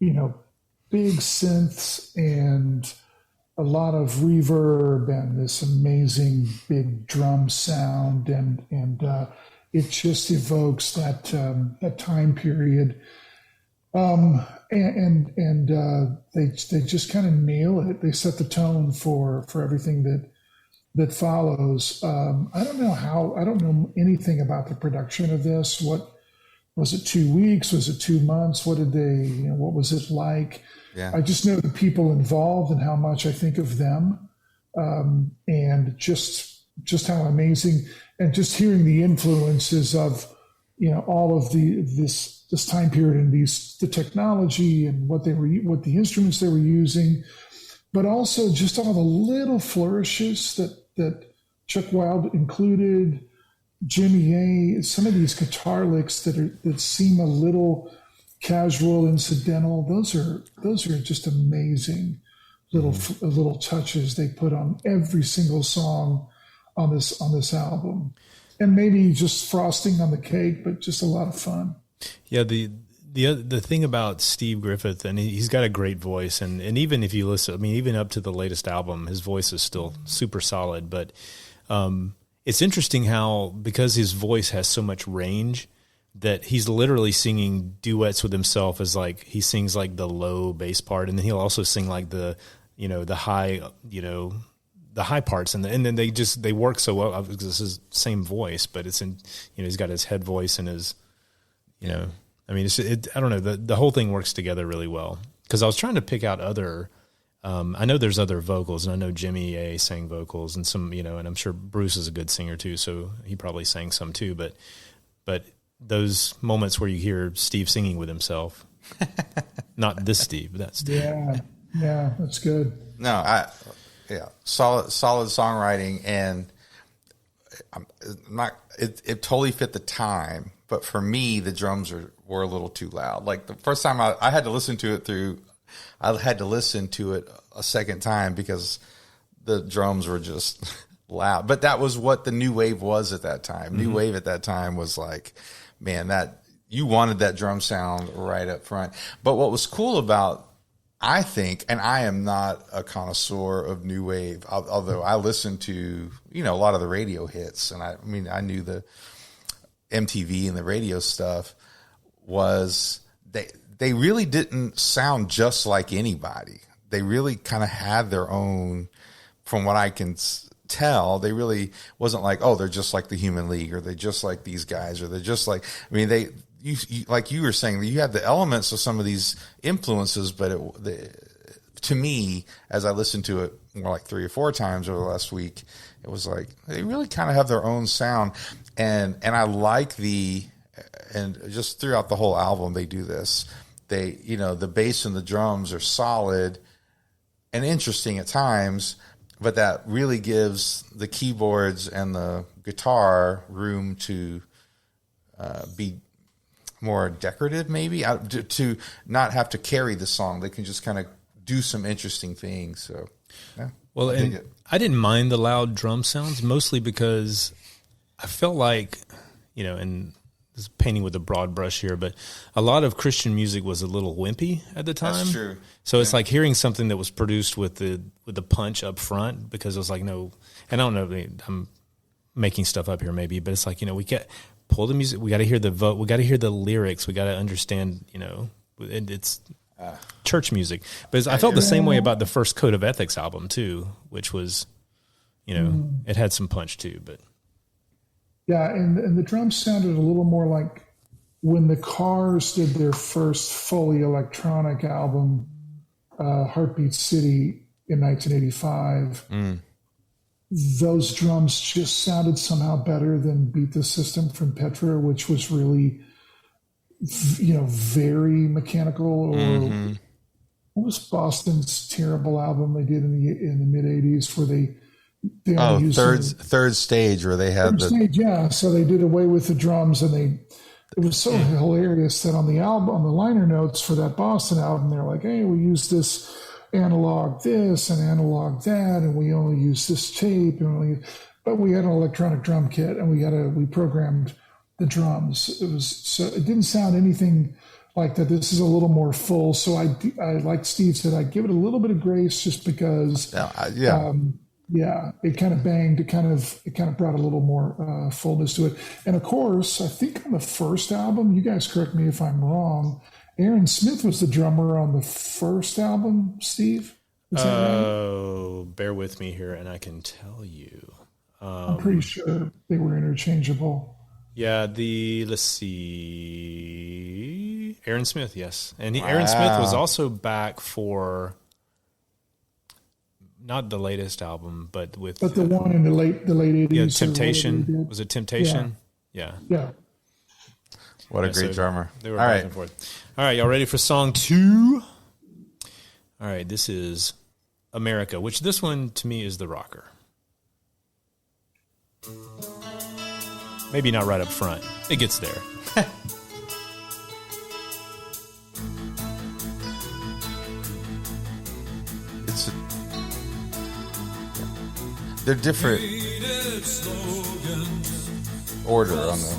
big synths and a lot of reverb and this amazing big drum sound, and it just evokes that time period. They just kind of nail it. They set the tone for everything that follows. I don't know anything about the production of this. What was it? 2 weeks? Was it 2 months? What was it like?
Yeah.
I just know the people involved and how much I think of them, and just how amazing, and just hearing the influences of all of this time period and the technology and what the instruments they were using, but also just all the little flourishes that Chuck Wild included, Jimmy A, some of these guitar licks that seem a little casual, incidental. Those are just amazing little touches they put on every single song on this album. And maybe just frosting on the cake, but just a lot of fun.
Yeah, the thing about Steve Griffith, and he's got a great voice, and even if you listen, I mean, even up to the latest album, his voice is still super solid. But it's interesting how, because his voice has so much range, that he's literally singing duets with himself, as like he sings like the low bass part, and then he'll also sing like the high the high parts, and then they work so well because it's his same voice, but it's in he's got his head voice and his I mean I don't know, the whole thing works together really well. Because I was trying to pick out other. I know there's other vocals, and I know Jimmy A sang vocals, and some and I'm sure Bruce is a good singer too, so he probably sang some too. But those moments where you hear Steve singing with himself, not this Steve, but that Steve.
Yeah, that's good.
No, solid songwriting, and it totally fit the time. But for me, the drums were a little too loud. Like the first time I had to listen to it a second time because the drums were just loud. But that was what the new wave was at that time. New wave at that time was like, man, that you wanted that drum sound right up front. But what was cool about, I think, and I am not a connoisseur of new wave, although I listened to, a lot of the radio hits, and I knew the MTV and the radio stuff, was they really didn't sound just like anybody. They really kind of had their own, from what I can tell, they really wasn't like, oh, they're just like the Human League, or they're just like these guys, or they're just like, you like you were saying, you have the elements of some of these influences, but to me, as I listened to it more like 3 or 4 times over the last week, it was like they really kind of have their own sound, and I like and just throughout the whole album they do this. They, the bass and the drums are solid and interesting at times, but that really gives the keyboards and the guitar room to be more decorative, maybe, to not have to carry the song. They can just kind of do some interesting things. So, yeah.
Well, and I didn't mind the loud drum sounds, mostly because I felt like, and this is painting with a broad brush here, but a lot of Christian music was a little wimpy at the time.
That's true.
So it's like hearing something that was produced with the punch up front, because it was like, no, and I don't know, I'm making stuff up here maybe, but it's like, we can't pull the music. We got to hear the vote. We got to hear the lyrics. We got to understand, it's church music. But I felt the same way about the first Code of Ethics album too, which was, it had some punch too, but.
Yeah, and the drums sounded a little more like when the Cars did their first fully electronic album, Heartbeat City, in 1985. Those drums just sounded somehow better than Beat the System from Petra, which was really, very mechanical. Or what was Boston's terrible album they did in the mid 80s where they used third stage, where they had so they did away with the drums, and it was so hilarious that on the liner notes for that Boston album, they're like, hey, we use this analog this and analog that, and we only use this tape, but we had an electronic drum kit, and we programmed the drums. It didn't sound anything like that. This is a little more full. So I like Steve said, I give it a little bit of grace just because, it kind of banged. It kind of brought a little more fullness to it. And of course, I think on the first album, you guys correct me if I'm wrong, Aaron Smith was the drummer on the first album, Steve. Is that right?
Bear with me here, and I can tell you.
I'm pretty sure they were interchangeable.
Yeah, let's see, Aaron Smith, yes. And Aaron Smith was also back for not the latest album, but the
one in the late 80s.
Yeah, Temptation. Was it Temptation? Yeah.
What a great drummer.
They were back and forth. All right, y'all ready for song 2? All right, this is America, which this one to me is the rocker. Maybe not right up front. It gets there.
They're different order on them.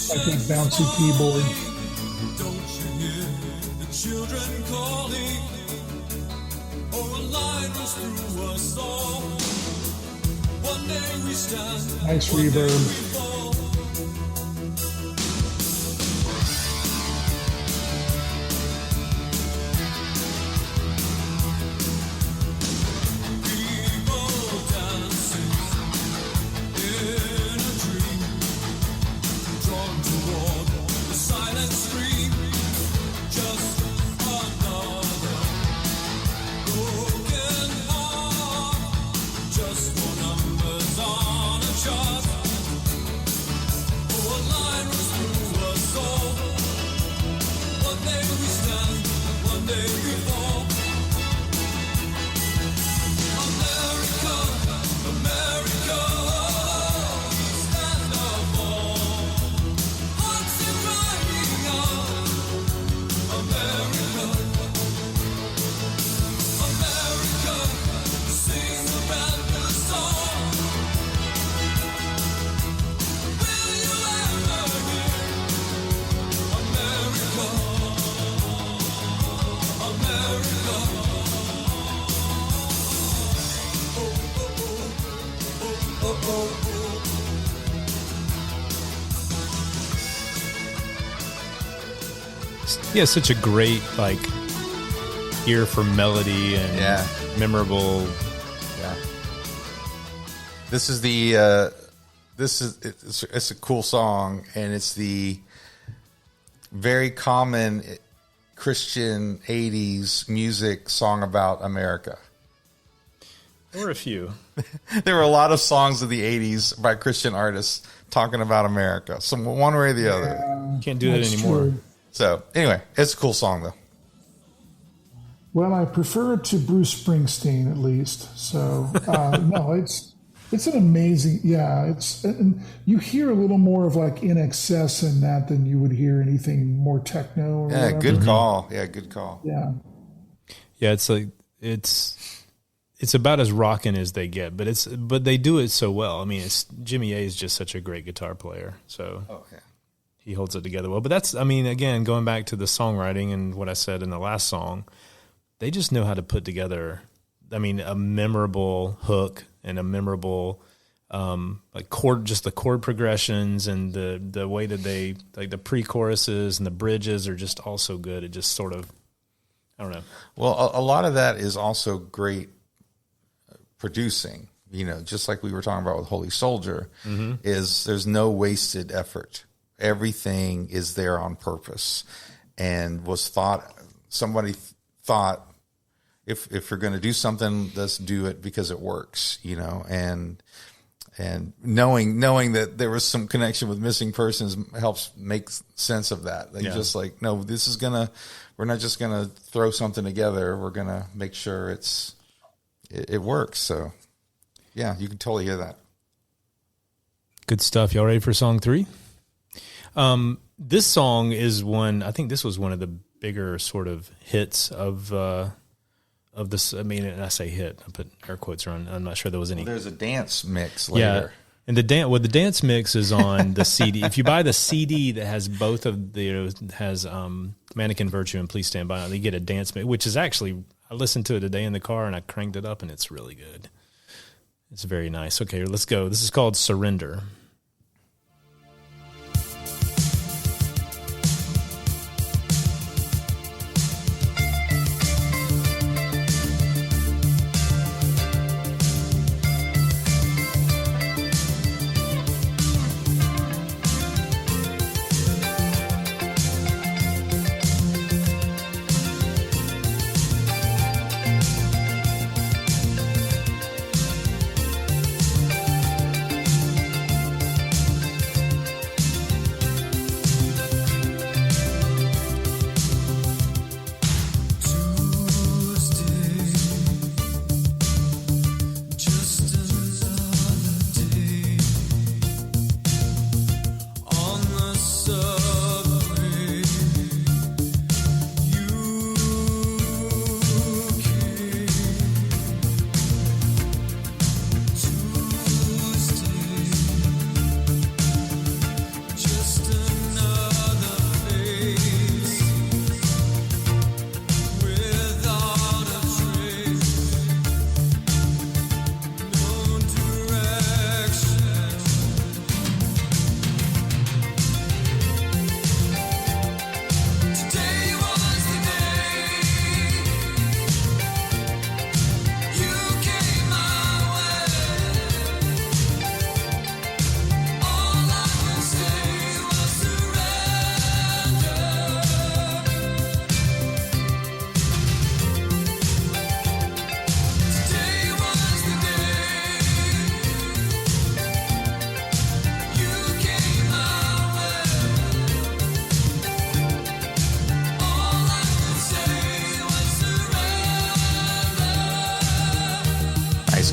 Like that bouncy keyboard.
Children calling, or a line runs through us all. One day we stand.
Nice reverb.
People dancing in a dream, drawn toward the silent stream. Just
He has such a great ear for melody and memorable.
Yeah. This is it's a cool song, and it's the very common Christian 80s music song about America.
There were a few.
There were a lot of songs of the 80s by Christian artists talking about America, one way or the other.
Can't do that anymore.
True.
So anyway, it's a cool song though.
Well, I prefer it to Bruce Springsteen at least. So no, it's an amazing. Yeah, and you hear a little more of In Excess in that than you would hear anything more techno. Or whatever.
Good call. Yeah, good call.
Yeah.
Yeah, it's about as rockin' as they get, but they do it so well. I mean, Jimmy A is just such a great guitar player. So he holds it together well. But again, going back to the songwriting and what I said in the last song, they just know how to put together, a memorable hook and a memorable, just the chord progressions and the way that they, the pre-choruses and the bridges are just all so good. It just sort of, I don't know.
Well, a lot of that is also great producing, just like we were talking about with Holy Soldier, is there's no wasted effort. Everything is there on purpose and somebody thought, if you're going to do something, let's do it because it works, and knowing that there was some connection with missing persons helps make sense of that. Just no, we're not just going to throw something together. We're going to make sure it works. So yeah, you can totally hear that.
Good stuff. Y'all ready for song 3? This song is I think this was one of the bigger sort of hits of this. I mean, and I say hit, I put air quotes around. I'm not sure there was any.
There's a dance mix later.
Yeah. And the dance mix is on the CD. If you buy the CD that has both of the, has Mannequin Virtue and Please Stand By, you get a dance mix, which is actually, I listened to it today in the car and I cranked it up and it's really good. It's very nice. Okay, let's go. This is called Surrender.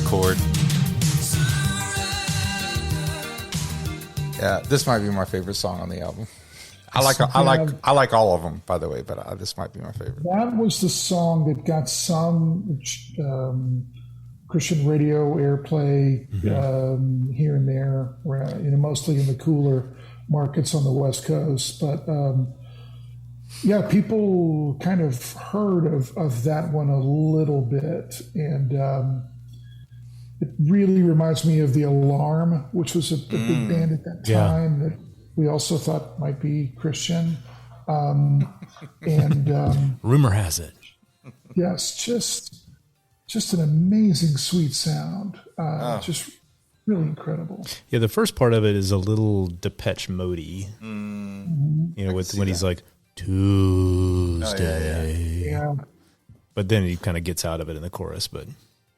Chord. Yeah, this might be my favorite song on the album. I like all of them, by the way, but this might be my favorite.
That was the song that got some Christian radio airplay here and there, mostly in the cooler markets on the West Coast. But yeah, people kind of heard of that one a little bit, and it really reminds me of The Alarm, which was a big band at that time that we also thought might be Christian.
Rumor has it.
Yes, just an amazing, sweet sound. Just really incredible.
Yeah, the first part of it is a little Depeche Mode-y. When he's like, Tuesday.
Yeah.
But then he kind of gets out of it in the chorus. But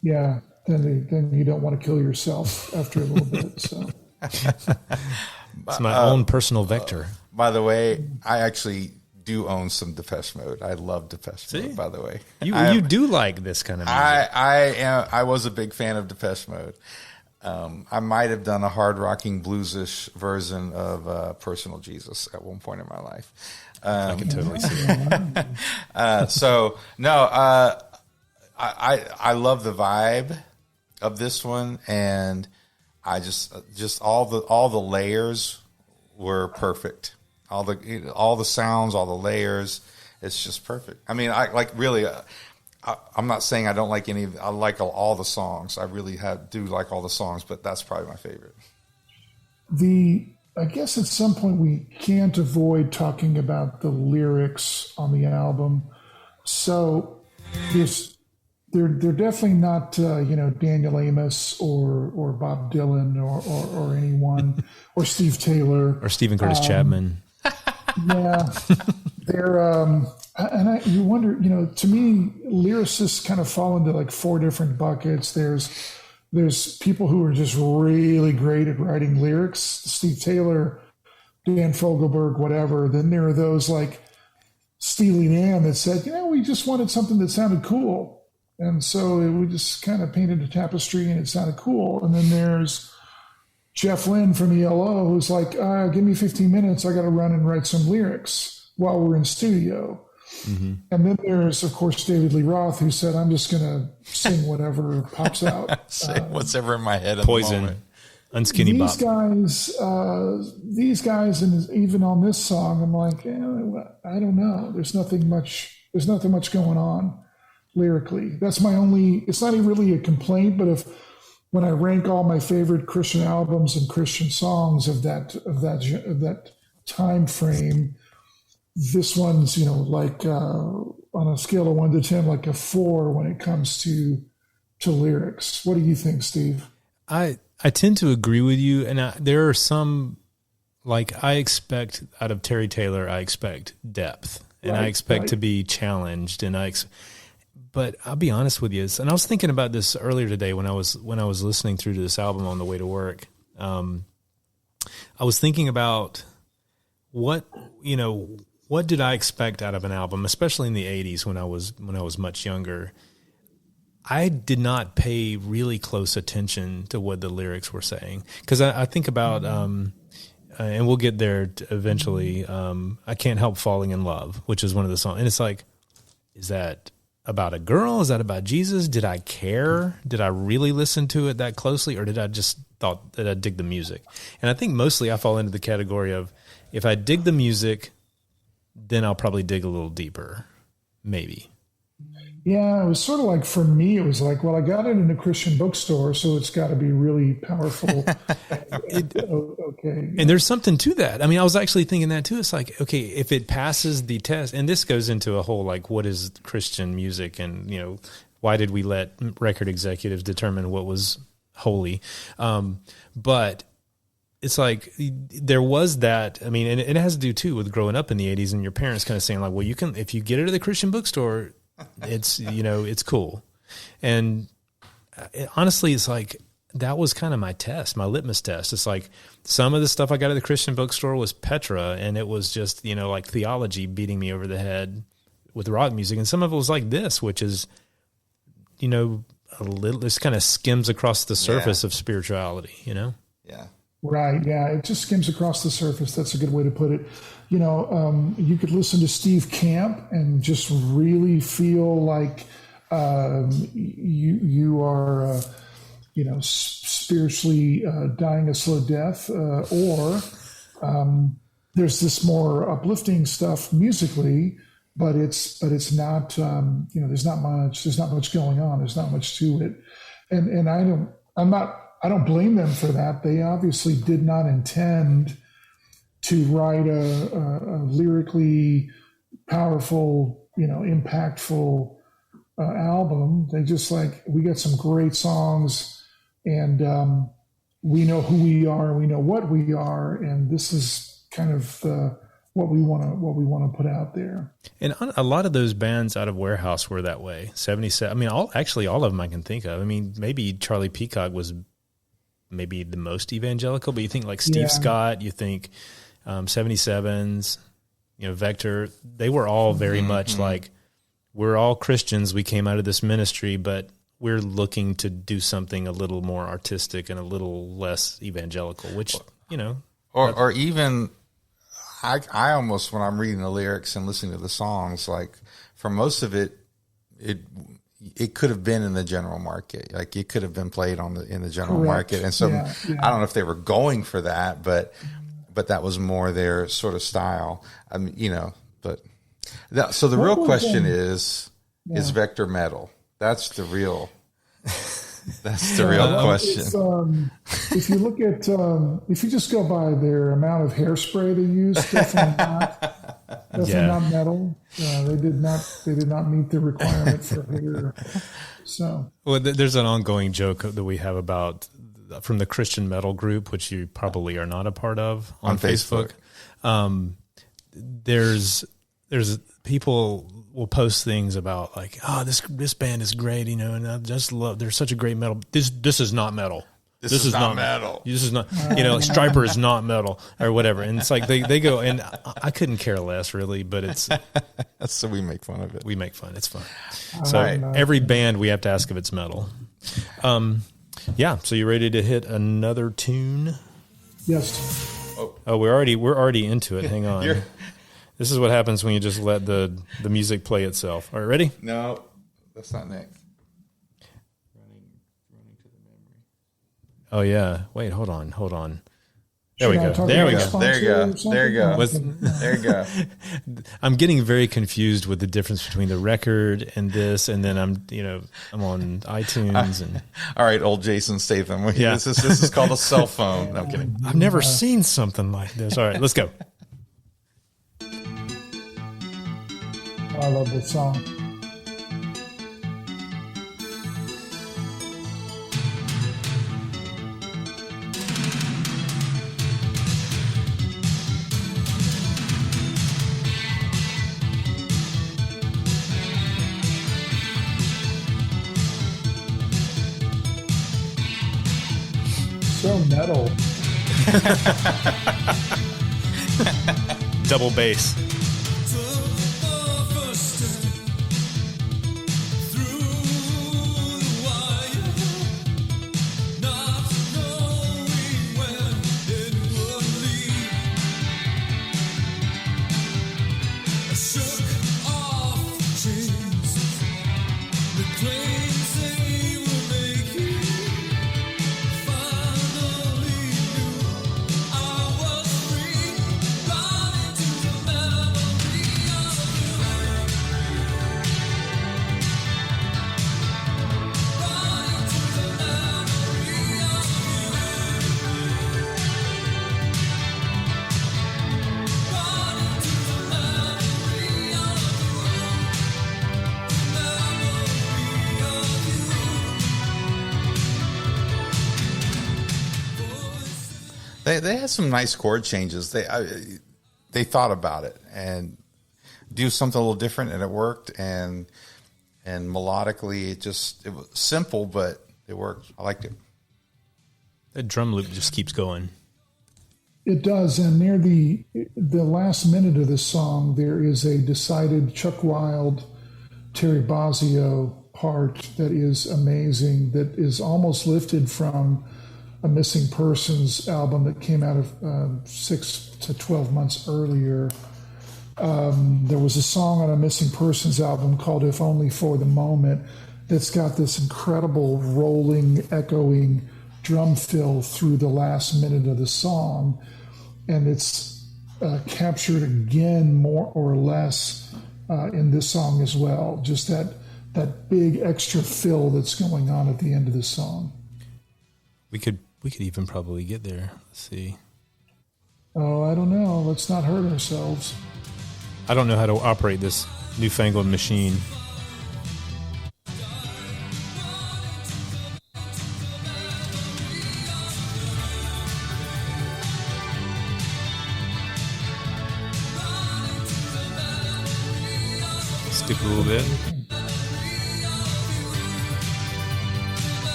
yeah, then you don't want to kill yourself after a little bit. So
it's my own personal vector.
By the way, I actually do own some Depeche Mode. I love Depeche Mode, by the way.
You do like this kind of music.
I was a big fan of Depeche Mode. I might have done a hard rocking bluesish version of Personal Jesus at one point in my life.
I can totally see it.
I love the vibe of this one, and I just all the layers were perfect. All the sounds, all the layers, it's just perfect. I mean, I'm not saying I don't like any. I like all the songs. I really do like all the songs, but that's probably my favorite.
I guess at some point we can't avoid talking about the lyrics on the album. So they're definitely not Daniel Amos or Bob Dylan or anyone or Steve Taylor
or Stephen Curtis Chapman.
Yeah, they're you wonder, to me, lyricists kind of fall into like four different buckets. There's people who are just really great at writing lyrics, Steve Taylor, Dan Fogelberg, whatever. Then there are those like Steely Dan that said, we just wanted something that sounded cool. And so we just kind of painted a tapestry and it sounded cool. And then there's Jeff Lynne from ELO who's like, give me 15 minutes. I got to run and write some lyrics while we're in studio. And then there's, of course, David Lee Roth, who said, I'm just going to sing whatever pops out.
Say what's ever in my head at
Poison.
the moment.
Unskinny
These guys, and even on this song, I'm like, I don't know. There's nothing much going on lyrically. That's my only. It's not even really a complaint, but when I rank all my favorite Christian albums and Christian songs of that time frame, this one's like on a scale of 1 to 10, like a 4 when it comes to lyrics. What do you think, Steve?
I tend to agree with you, and there are some, like, I expect out of Terry Taylor, I expect depth, and I expect to be challenged, and but I'll be honest with you, and I was thinking about this earlier today when I was listening through to this album on the way to work. I was thinking about what did I expect out of an album, especially in the 80s when I was much younger. I did not pay really close attention to what the lyrics were saying, because I think about, and we'll get there eventually, I Can't Help Falling in Love, which is one of the songs. And it's like, is that about a girl? Is that about Jesus? Did I care? Did I really listen to it that closely? Or did I just thought that I dig the music? And I think mostly I fall into the category of, if I dig the music, then I'll probably dig a little deeper, maybe.
Yeah, it was sort of like, for me, it was like, well, I got it in a Christian bookstore, so it's got to be really powerful. Okay.
And there's something to that. I mean, I was actually thinking that too. It's like, okay, if it passes the test, and this goes into a whole, like, what is Christian music, and, why did we let record executives determine what was holy? But it's like, there was that, I mean, and it has to do too with growing up in the 80s and your parents kind of saying, like, well, you can, if you get it at the Christian bookstore, it's, it's cool. And honestly, it's like, that was kind of my test, my litmus test. It's like, some of the stuff I got at the Christian bookstore was Petra, and it was just, like theology beating me over the head with rock music. And some of it was like this, which is, a little, this kind of skims across the surface of spirituality, Yeah.
Right. Yeah. It just skims across the surface. That's a good way to put it. You could listen to Steve Camp and just really feel like you are, spiritually dying a slow death, or there's this more uplifting stuff musically, but it's not, there's not much going on. There's not much to it. And I don't blame them for that. They obviously did not intend to write a lyrically powerful, impactful album. They just we got some great songs, and we know who we are, we know what we are, and this is kind of what we want to put out there.
And a lot of those bands out of Warehouse were that way. 77. I mean, all of them I can think of. I mean, maybe Charlie Peacock was maybe the most evangelical, but you think like Steve Scott, you think 77s, Vector, they were all very much like, we're all Christians. We came out of this ministry, but we're looking to do something a little more artistic and a little less evangelical, which,
or even I almost, when I'm reading the lyrics and listening to the songs, like for most of it could have been in the general market. Like it could have been played in the general market. And so I don't know if they were going for that, but that was more their sort of style. I mean, so the real question is Vector metal? That's the real question.
If you look at, if you just go by their amount of hairspray they use, definitely not metal. They did not meet the requirement for hair. So,
well, there's an ongoing joke that we have about from the Christian metal group, which you probably are not a part of on Facebook. There's people will post things about like, oh, this band is great, and I just love. They're such a great metal. This is not metal. This is not metal. This is not, Striper is not metal or whatever. And it's like they go, and I couldn't care less really, but it's.
So we make fun of it.
We make fun. It's fun. So every band we have to ask if it's metal. Yeah. So you ready to hit another tune?
Yes.
Oh, we're already into it. Hang on. This is what happens when you just let the music play itself. All right, ready?
No, that's not Nick.
Oh yeah. Wait, hold on. There we
Should I
go.
talk
There we
about
go.
There you go.
sponsor or
There you go.
something?
There you go.
I'm getting very confused with the difference between the record and this, and then I'm on iTunes and
All right, old Jason Statham.
Yeah.
This is called a cell phone. No, I'm kidding.
I've never seen something like this. All right, let's go.
I love this song. So metal.
Double bass.
They had some nice chord changes. They thought about it and do something a little different, and it worked. And melodically, it was simple, but it worked. I liked it.
That drum loop just keeps going.
It does, and near the last minute of this song, there is a decided Chuck Wilde, Terry Bozzio part that is amazing, that is almost lifted from a Missing Persons album that came out of 6 to 12 months earlier. There was a song on a Missing Persons album called If Only for the Moment that's got this incredible rolling, echoing drum fill through the last minute of the song. And it's captured again, more or less, in this song as well. Just that big extra fill that's going on at the end of the song.
We could even probably get there. Let's see.
Oh, I don't know. Let's not hurt ourselves.
I don't know how to operate this newfangled machine. Skip a little bit.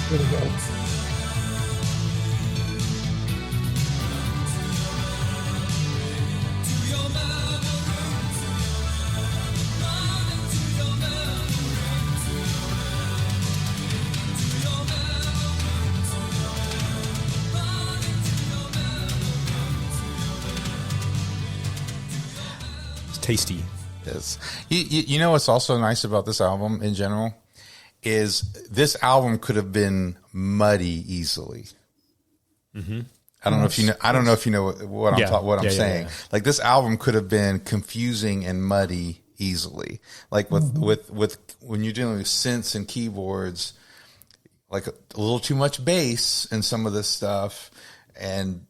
There we go.
It's tasty.
Yes. You know what's also nice about this album in general is this album could have been muddy easily. Mm-hmm. I don't know if you know. I don't know if you know what I'm saying. Yeah. Like this album could have been confusing and muddy easily. Like with when you're dealing with synths and keyboards, like a little too much bass in some of this stuff, and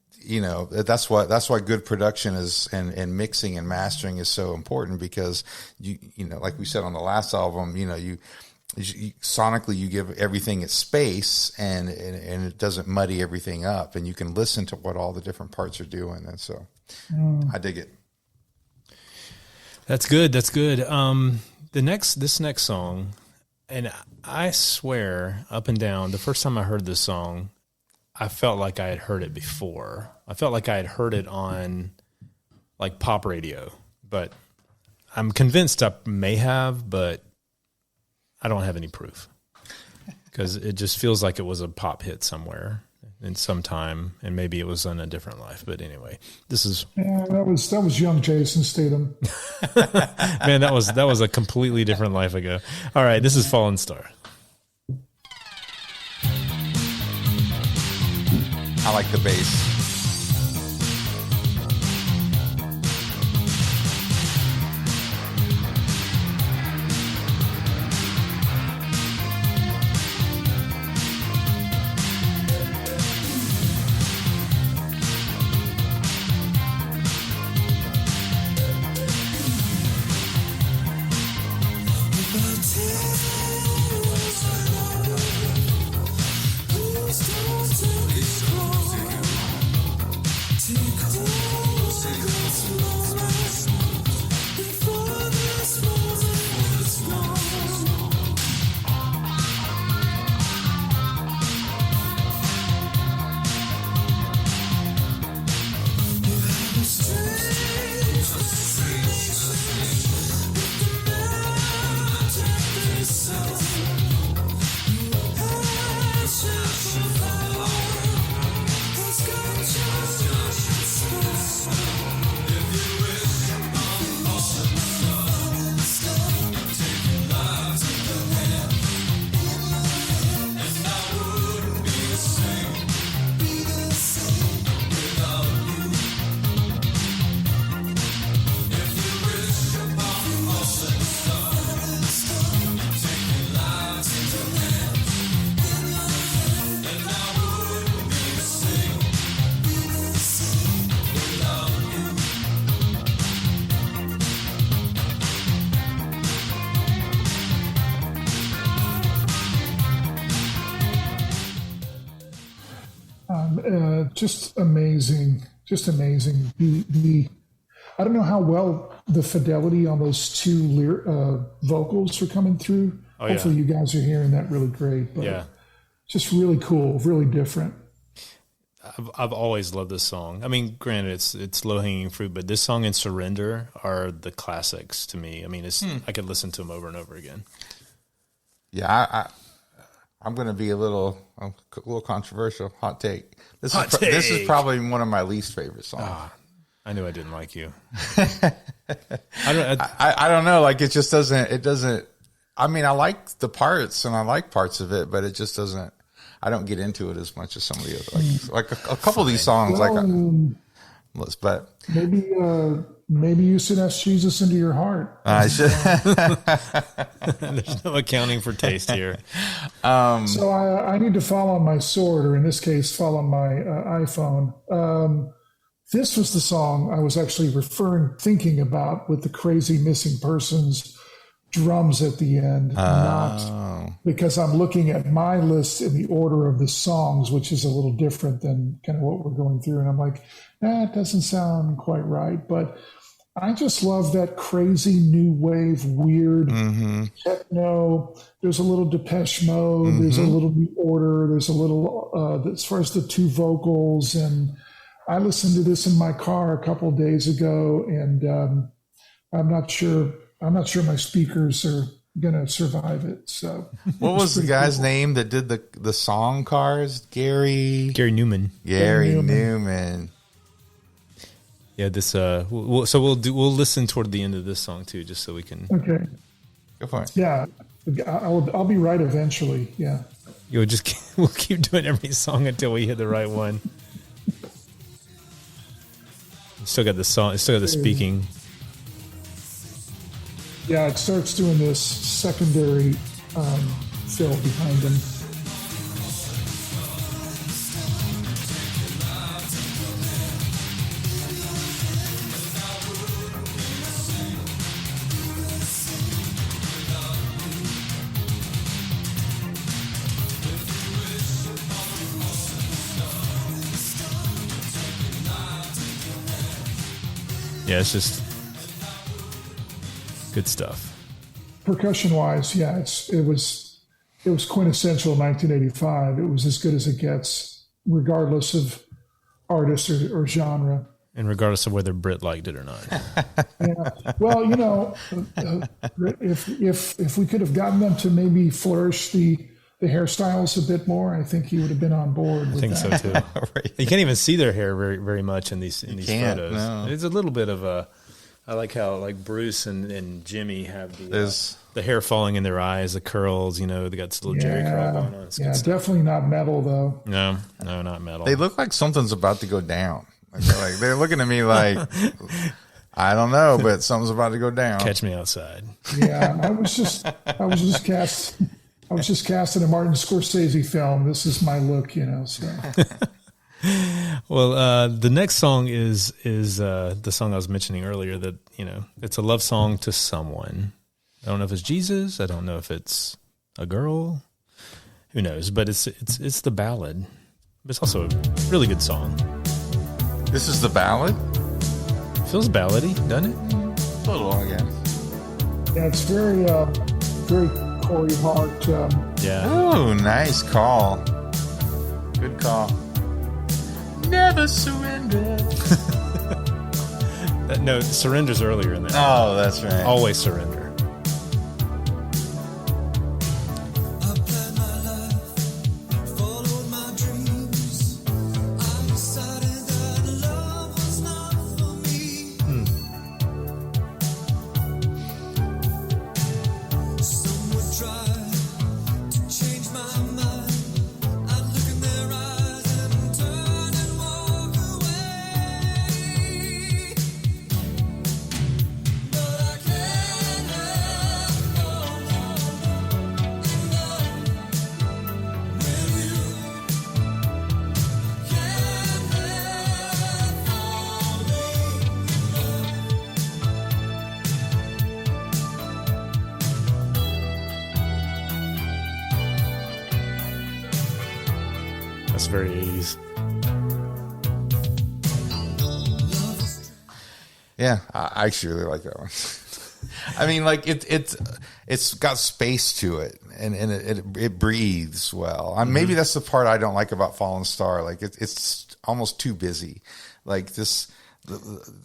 that's why good production is and mixing and mastering is so important, because you like we said on the last album, you sonically you give everything its space and it doesn't muddy everything up, and you can listen to what all the different parts are doing, and so I dig it.
That's good. This next song, and I swear up and down, the first time I heard this song, I felt like I had heard it before. I felt like I had heard it on like pop radio, but I'm convinced I may have, but I don't have any proof because it just feels like it was a pop hit somewhere. in some time, and maybe it was in a different life. But anyway, this is
that was young Jason Statham.
man, that was a completely different life ago. All right, this is Fallen Star.
I like the bass.
Just amazing. I don't know how well the fidelity on those two vocals are coming through.
Oh,
Hopefully you guys are hearing that really great. But
Yeah.
just really cool, really different.
I've always loved this song. I mean, granted, it's low hanging fruit, but this song and Surrender are the classics to me. I mean, I could listen to them over and over again.
Yeah, I'm going to be a little controversial. Hot take. This is probably one of my least favorite songs.
I knew I didn't like you.
I don't know. Like, it just doesn't. It doesn't. I mean, I like the parts and I like parts of it, but it just doesn't. I don't get into it as much as some of the other. Like a couple of these songs, but
maybe you should ask Jesus into your heart.
I should.
There's no accounting for taste here.
So I need to fall on my sword, or in this case, fall on my iPhone. This was the song I was actually thinking about with the crazy missing persons drums at the end, not because I'm looking at my list in the order of the songs, which is a little different than kind of what we're going through. And I'm like, it doesn't sound quite right. But I just love that crazy new wave, weird techno. There's a little Depeche Mode. There's a little New Order. There's a little, as far as the two vocals. And I listened to this in my car a couple of days ago, and I'm not sure my speakers are going to survive it. So,
what was the guy's name that did the song cars? Gary
Newman.
Gary Newman.
Yeah, this. We'll listen toward the end of this song too, just so we can.
Okay.
Go for it.
Yeah, I'll be right eventually. Yeah.
We'll keep doing every song until we hit the right one. Still got the song. Still got the speaking.
Yeah, it starts doing this secondary fill behind him.
Yeah, it's just good stuff.
Percussion wise, yeah, it was quintessential 1985. It was as good as it gets, regardless of artist or genre,
and regardless of whether Britt liked it or not.
Yeah. Well, if we could have gotten them to maybe flourish the the hairstyles a bit more, I think he would have been on board with
I think
that.
so too.
Right.
You can't even see their hair very much in these photos.
No.
It's a little bit of a. I like how like Bruce and Jimmy have the hair falling in their eyes, the curls. You know, they got this little Jerry curl going on. It's good stuff.
Definitely not metal though.
No, not metal.
They look like something's about to go down. They're looking at me like, I don't know, but something's about to go down.
Catch me outside.
Yeah, I was just cast in a Martin Scorsese film. This is my look, you know. So.
Well, the next song is the song I was mentioning earlier. That it's a love song to someone. I don't know if it's Jesus. I don't know if it's a girl. Who knows? But it's the ballad. But it's also a really good song.
This is the ballad?
Feels ballady, doesn't it?
A little, I guess.
Yeah, it's very Corey Hart.
Yeah.
Oh, nice call. Good call. Never surrender.
No, surrender's earlier in there.
Oh, that's right.
Always surrender. That's very 80s.
Yeah, I actually really like that one. I mean, like it's got space to it, and it breathes well. Maybe that's the part I don't like about Fallen Star. Like it's almost too busy. Like this,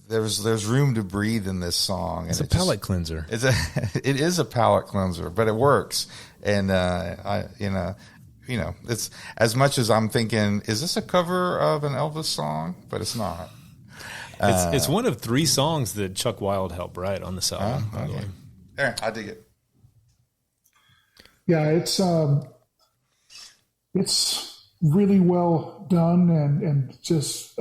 there's room to breathe in this song.
It's a palate cleanser.
It is a palate cleanser, but it works. And it's as much as I'm thinking, is this a cover of an Elvis song? But it's not.
It's one of 3 songs that Chuck Wilde helped write on this album. By the way,
there, I dig it.
Yeah, it's really well done, and just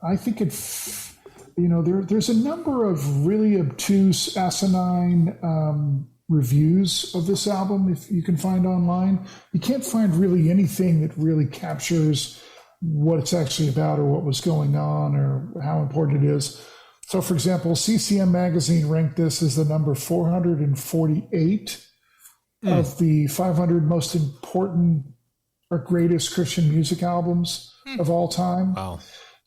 I think there's a number of really obtuse, asinine reviews of this album if you can find online. You can't find really anything that really captures what it's actually about or what was going on or how important it is. So, for example, CCM Magazine ranked this as the number 448 of the 500 most important or greatest Christian music albums of all time.
Wow.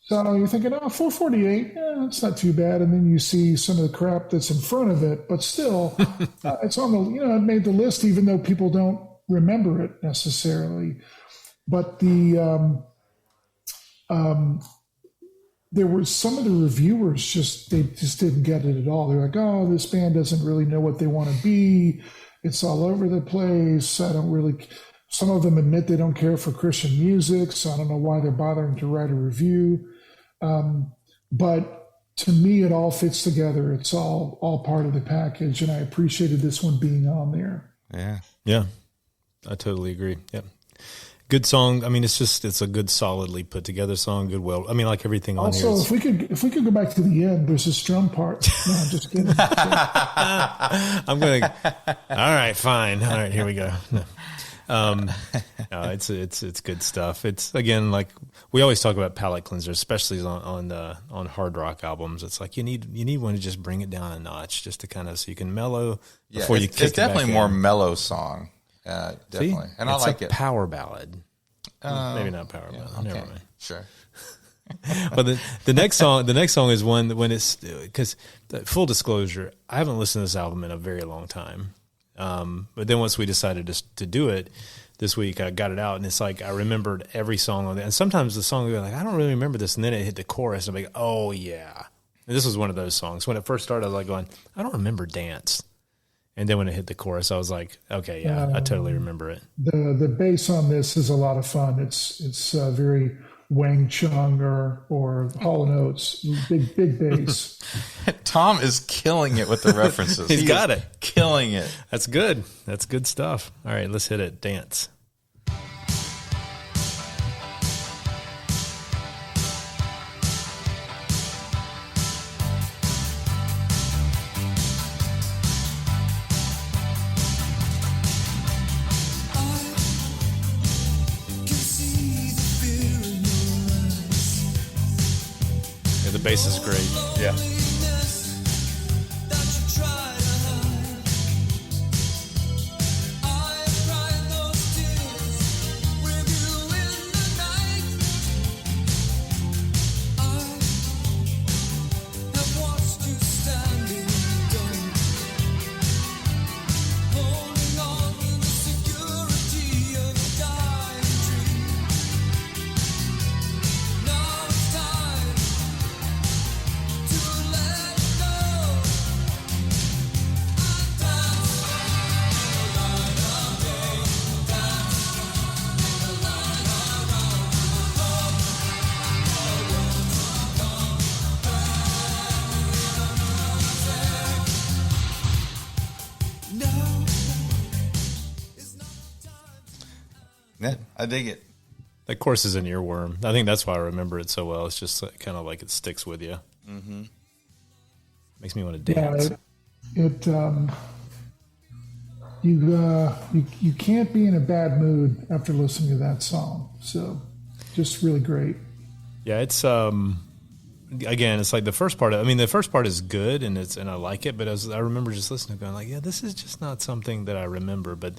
So you're thinking, 448, that's not too bad. And then you see some of the crap that's in front of it, but still, it's on the, it made the list, even though people don't remember it necessarily. But there were some of the reviewers they just didn't get it at all. They're like, oh, this band doesn't really know what they want to be. It's all over the place. Some of them admit they don't care for Christian music, so I don't know why they're bothering to write a review. But to me, it all fits together. It's all part of the package, and I appreciated this one being on there.
Yeah, I totally agree. Yeah, good song. I mean, it's a good, solidly put together song. Good, well, I mean, like everything on here.
Also, if we could go back to the end, there's this drum part. No, I'm just kidding.
I'm gonna. All right, fine. All right, here we go. No. No, it's good stuff. It's, again, like we always talk about palate cleansers, especially on hard rock albums. It's like you need one to just bring it down a notch, just to kind of so you can mellow before you kick it back in.
It's definitely a more mellow song, definitely,
See?
and I like it.
Power ballad, maybe not power ballad.
Okay.
Never mind.
Sure.
But the next song is one that when it's, because full disclosure, I haven't listened to this album in a very long time. But then once we decided to do it this week, I got it out, and it's like I remembered every song on it. And sometimes the song would be like, I don't really remember this, and then it hit the chorus, and I'm like, oh yeah. And this was one of those songs. When it first started, I was like going, I don't remember Dance. And then when it hit the chorus, I was like, okay, yeah, I totally remember it.
The bass on this is a lot of fun. It's very Wang Chung or Hall & Oates, big bass.
Tom is killing it with the references.
He's got it.
Killing it.
That's good. That's good stuff. All right, let's hit it. Dance. The bass is great.
Yeah. Yeah, I dig it.
That chorus is an earworm. I think that's why I remember it so well. It's just kind of like it sticks with you. Mm-hmm. Makes me want to dance.
You can't be in a bad mood after listening to that song. So, just really great.
Yeah, it's again, it's like the first part. The first part is good and I like it. But I remember just listening, going like, yeah, this is just not something that I remember. But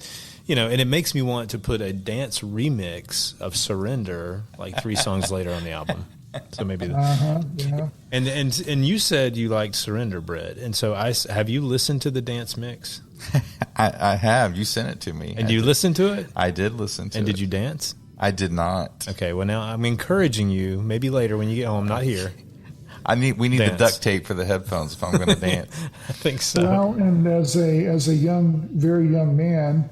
and it makes me want to put a dance remix of "Surrender" like 3 songs later on the album. So maybe,
yeah.
And you said you liked "Surrender," Britt, and so have you listened to the dance mix?
I have. You sent it to me.
And you listened to it?
I did listen to it.
And did you dance?
I did not.
Okay, well now I'm encouraging you. Maybe later when you get home, not here.
We need
dance.
the duct tape for the headphones if I'm going to dance.
I think so.
Well, and as a very young man,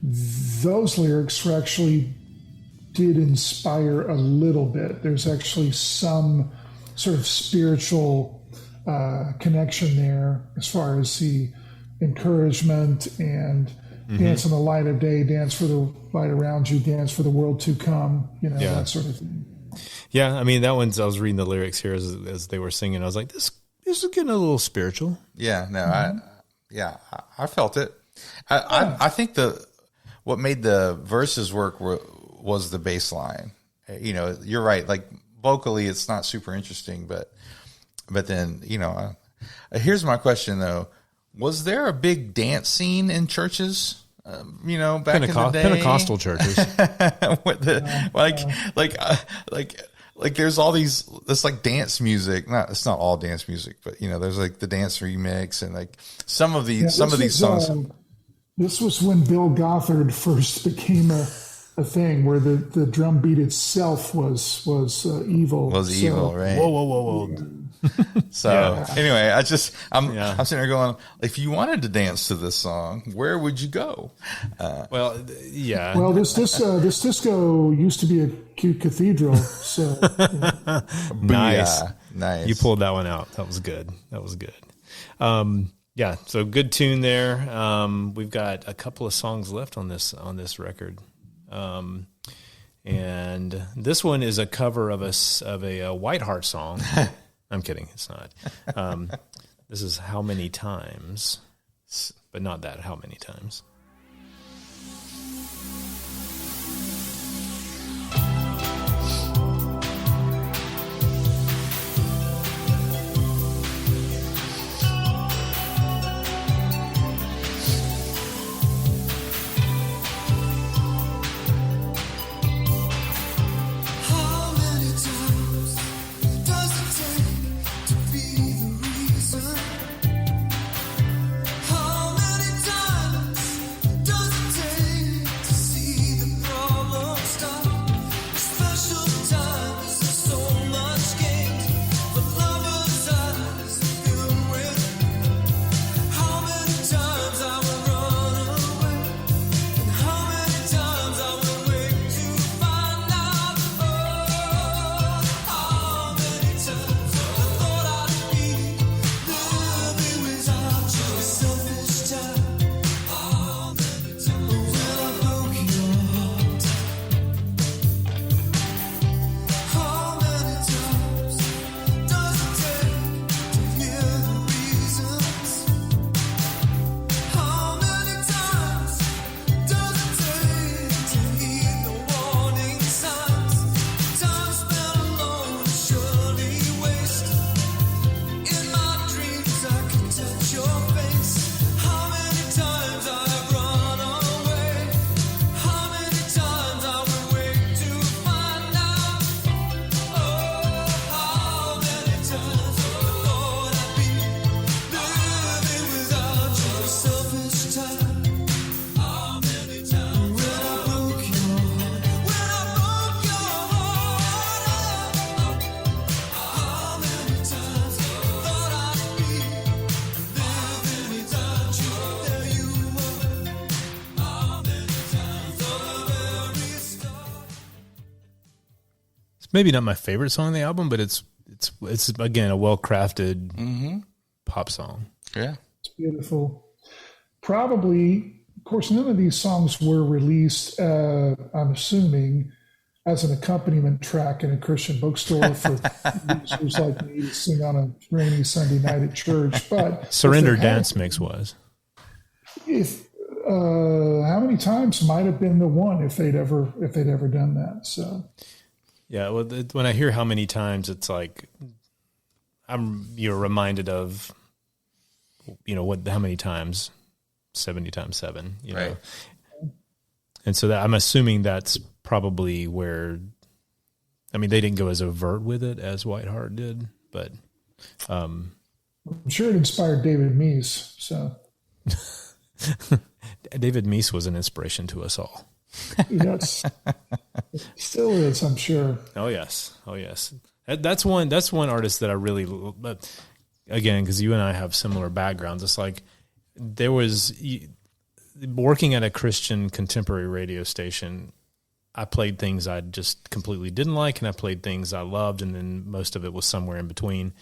those lyrics actually did inspire a little bit. There's actually some sort of spiritual connection there as far as the encouragement and dance in the light of day, dance for the light around you, dance for the world to come, that sort of thing.
Yeah, that one's, I was reading the lyrics here as they were singing. I was like, this is getting a little spiritual.
Yeah, no, I felt it. I think what made the verses work was the bass line. You're right. Like vocally, it's not super interesting, but then, here's my question though. Was there a big dance scene in churches? Back in the day?
Pentecostal churches.
Like there's all these, it's like dance music. It's not all dance music, but there's like the dance remix and like some of these songs.
This was when Bill Gothard first became a thing where the drum beat itself was evil.
Evil, right?
Whoa.
So anyway, I'm sitting there going, if you wanted to dance to this song, where would you go?
Well, this disco used to be a cute cathedral. So
nice.
Nice.
You pulled that one out. That was good. So good tune there. We've got a couple of songs left on this record. And this one is a cover of a Whiteheart song. I'm kidding. It's not. This is How Many Times, but not that How Many Times.
How many times
maybe not my favorite song on the album, but it's again a well-crafted pop song.
Yeah.
It's beautiful. Probably, of course, none of these songs were released, I'm assuming, as an accompaniment track in a Christian bookstore for users like me to sing on a rainy Sunday night at church. But
Surrender Dance Mix was.
If how many times might have been the one if they'd ever done that. So
yeah, well, when I hear how many times, it's like you're reminded of, how many times, 70 times 7,
right.
And so I'm assuming that's probably where, they didn't go as overt with it as White Heart did, but
I'm sure it inspired David Meese. So
David Meese was an inspiration to us all.
Yes, still is, I'm sure.
Oh yes. That's one artist that I really, but again, because you and I have similar backgrounds. It's like there was working at a Christian contemporary radio station. I played things I just completely didn't like, and I played things I loved, and then most of it was somewhere in between.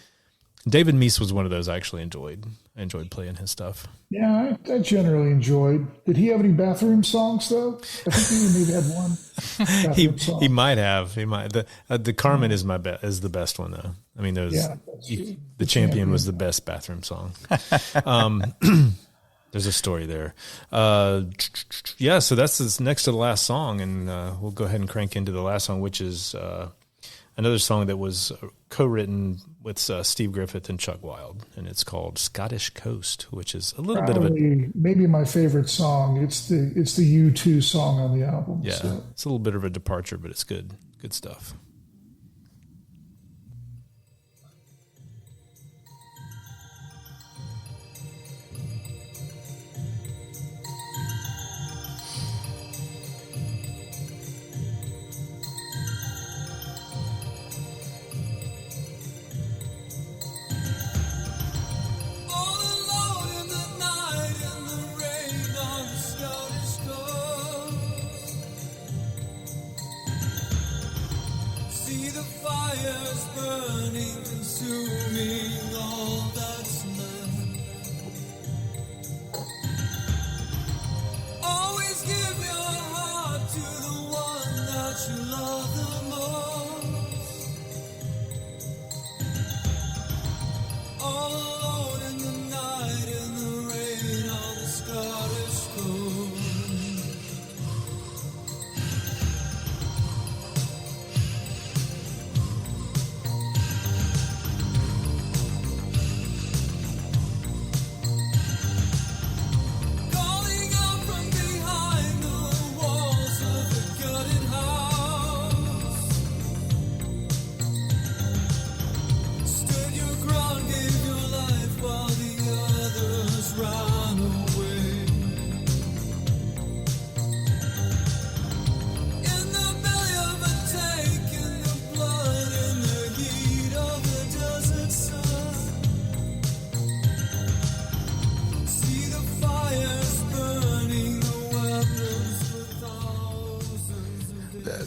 David Meese was one of those I actually enjoyed. I enjoyed playing his stuff.
Yeah, I generally enjoyed. Did he have any bathroom songs though? I think he maybe had one bathroom song.
He might have. He might. The Carmen is the best one though. The Champion was the best bathroom song. There's a story there. So that's next to the last song, and we'll go ahead and crank into the last song, which is another song that was co-written with Steve Griffith and Chuck Wilde, and it's called Scottish Coast, which is a little bit of
maybe my favorite song. It's the U2 song on the album.
Yeah, so. It's a little bit of a departure, but it's good stuff.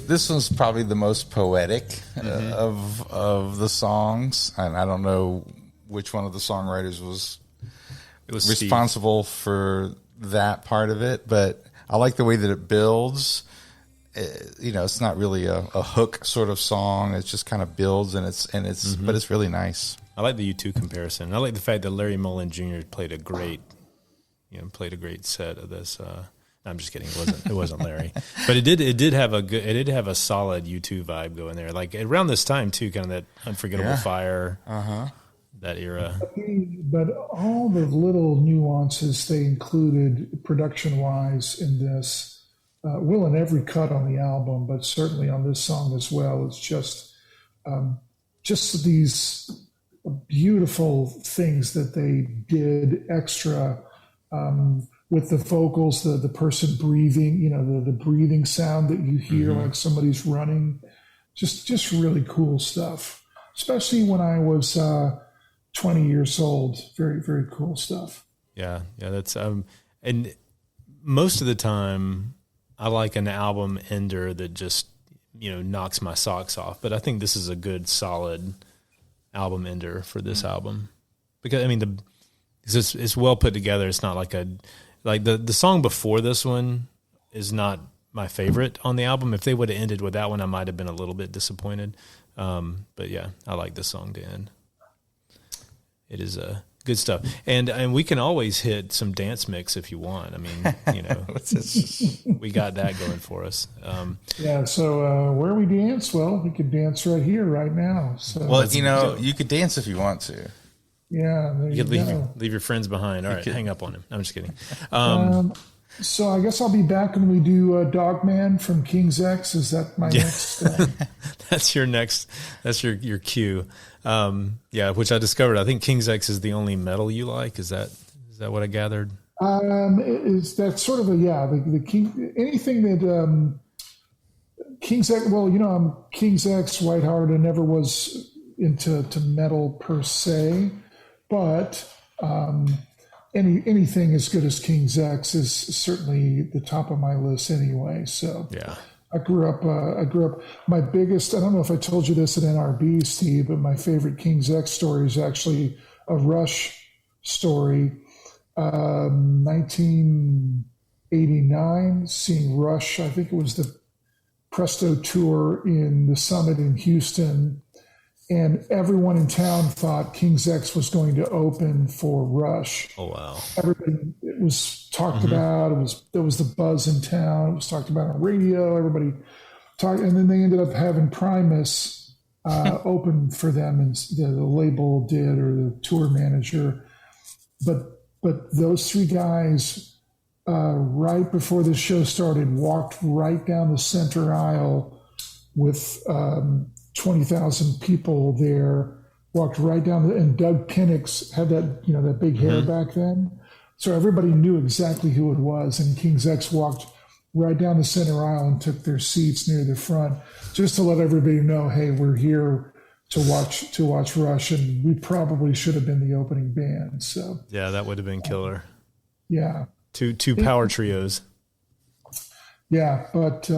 This one's probably the most poetic of the songs, and I don't know which one of the songwriters was responsible for that part of it, but I like the way that it builds. It's not really a hook sort of song. It just kind of builds, but it's really nice. I
like the U2 comparison. I like the fact that Larry Mullen Jr. played a great set of this. I'm just kidding. It wasn't Larry, but it did have a solid U2 vibe going there. Like around this time too, kind of that Unforgettable Fire, that era.
But all the little nuances they included production wise in this, in every cut on the album, but certainly on this song as well. It's just these beautiful things that they did extra. With the vocals, the person breathing, the breathing sound that you hear like somebody's running, just really cool stuff. Especially when I was 20 years old, very, very cool stuff.
Yeah, that's and most of the time I like an album ender that just knocks my socks off. But I think this is a good, solid album ender for this album, because I mean it's well put together. It's not like the song before this one is not my favorite on the album. If they would have ended with that one, I might have been a little bit disappointed. But yeah, I like this song to end. It is good stuff, and we can always hit some dance mix if you want. I mean, we got that going for us.
Yeah. So where we dance? Well, we could dance right here, right now. So
you could dance if you want to.
Yeah. There
you could
go.
leave your friends behind. All right, hang up on him. I'm just kidding.
So I guess I'll be back when we do Dogman from King's X. Is that my next?
That's your next. That's your cue. Which I discovered. I think King's X is the only metal you like. Is that what I gathered?
Is that sort of the King, anything that King's X? Well, I'm King's X, Whiteheart. I never was into metal per se, but anything as good as King's X is certainly the top of my list anyway. So
yeah.
I grew up. My biggest. I don't know if I told you this at NRB, Steve, but my favorite King's X story is actually a Rush story. 1989, seeing Rush. I think it was the Presto tour in the Summit in Houston, and everyone in town thought King's X was going to open for Rush.
Oh wow!
It was talked about. There was the buzz in town. It was talked about on radio. Everybody talked, and then they ended up having Primus open for them, and the label did, or the tour manager. But those three guys, right before the show started, walked right down the center aisle with 20,000 people there, walked right down, and Doug Penix had that big hair back then. So everybody knew exactly who it was. And King's X walked right down the center aisle and took their seats near the front, just to let everybody know, hey, we're here to watch Rush, and we probably should have been the opening band. So
yeah, that would have been killer.
Yeah.
Two power trios.
Yeah, but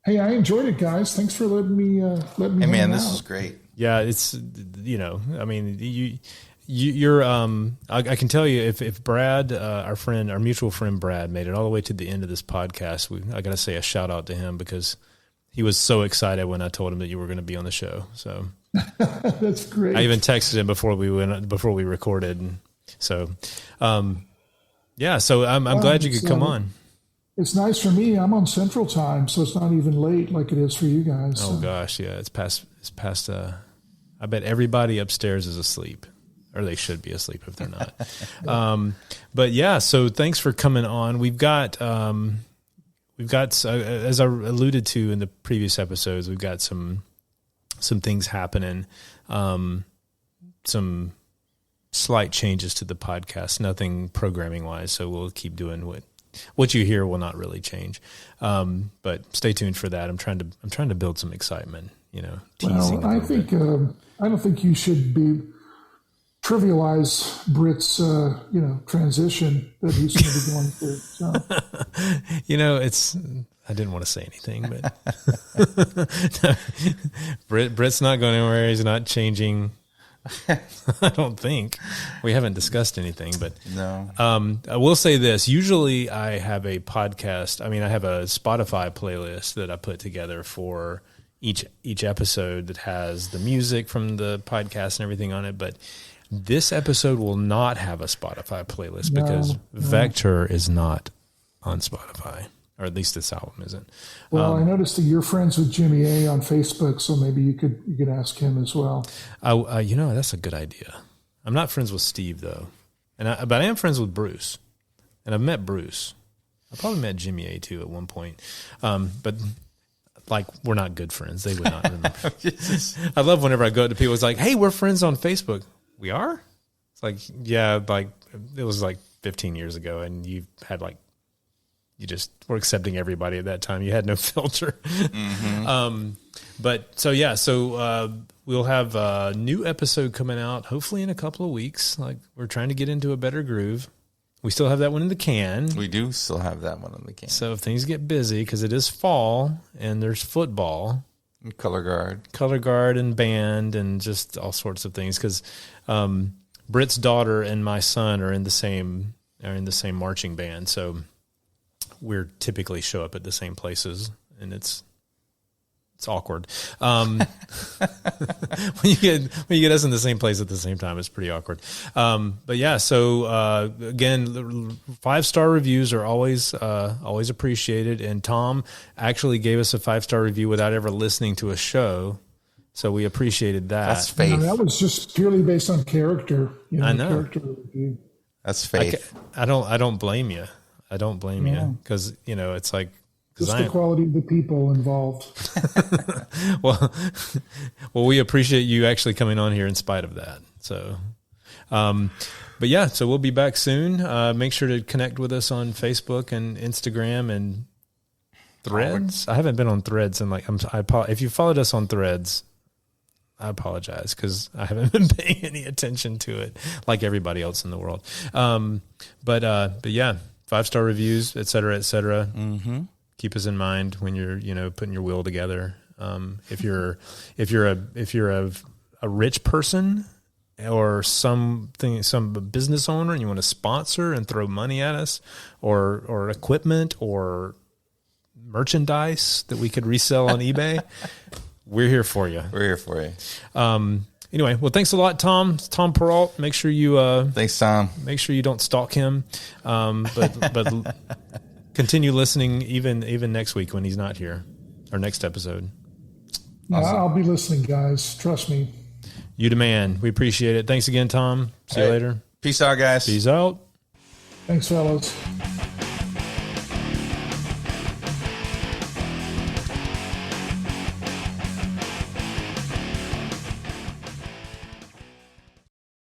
hey, I enjoyed it, guys. Thanks for letting me. Hey,
man, this is great.
Yeah, it's I mean, you're. I can tell you, if Brad, our mutual friend Brad, made it all the way to the end of this podcast, I got to say a shout out to him, because he was so excited when I told him that you were going to be on the show. So
that's great.
I even texted him before we recorded. And so, so I'm glad you could come on.
It's nice for me. I'm on Central Time, so it's not even late like it is for you guys.
Oh gosh, yeah, it's past. I bet everybody upstairs is asleep, or they should be asleep if they're not. But yeah, so thanks for coming on. We've got, as I alluded to in the previous episodes, we've got some things happening, some slight changes to the podcast, nothing programming wise. So we'll keep doing what you hear will not really change. But stay tuned for that. I'm trying to build some excitement, teasing.
Well, I don't think you should trivialize Britt's, transition that he's going to be going through.
So. I didn't want to say anything, but Britt's not going anywhere. He's not changing. I don't think. We haven't discussed anything, but
no.
I will say this. Usually I have a podcast. I mean, I have a Spotify playlist that I put together for each episode that has the music from the podcast and everything on it, but this episode will not have a Spotify playlist because Vector is not on Spotify, or at least this album isn't.
Well, I noticed that you're friends with Jimmy A on Facebook, so maybe you could ask him as well.
That's a good idea. I'm not friends with Steve though, but I am friends with Bruce, and I've met Bruce. I probably met Jimmy A too at one point, but like we're not good friends. They would not remember. I love whenever I go to people. It's like, hey, we're friends on Facebook. We are? It's like, yeah, like it was like 15 years ago, and you just were accepting everybody at that time. You had no filter.
Mm-hmm.
So we'll have a new episode coming out hopefully in a couple of weeks. Like, we're trying to get into a better groove. We still have that one in the can.
We do still have that one in the can.
So if things get busy, because it is fall and there's football,
Color
guard and band and just all sorts of things. Because Britt's daughter and my son are in the same marching band, so we're typically show up at the same places, and it's awkward. When you get us in the same place at the same time, it's pretty awkward. But yeah, so again, 5-star reviews are always appreciated. And Tom actually gave us a 5-star review without ever listening to a show, so we appreciate that.
That's faith.
That was just purely based on character.
I know.
Character review.
That's faith.
I don't blame you. I don't blame you, because it's like.
Just the quality of the people involved.
well, we appreciate you actually coming on here in spite of that. So, but yeah, so we'll be back soon. Make sure to connect with us on Facebook and Instagram and Threads. I haven't been on Threads and if you followed us on Threads, I apologize because I haven't been paying any attention to it like everybody else in the world. But yeah, 5-star reviews, et cetera, et cetera. Mm-hmm. Keep us in mind when you're, putting your will together. If you're a rich person or some business owner and you want to sponsor and throw money at us, or equipment or merchandise that we could resell on eBay, we're here for you. Anyway, well, thanks a lot, Tom. It's Tom Perrault. Make sure you
thanks, Tom.
Make sure you don't stalk him. But continue listening even next week when he's not here, or next episode.
Yeah, awesome. I'll be listening, guys. Trust me.
You the man. We appreciate it. Thanks again, Tom. See you later.
Peace out, guys.
Peace out.
Thanks, fellas.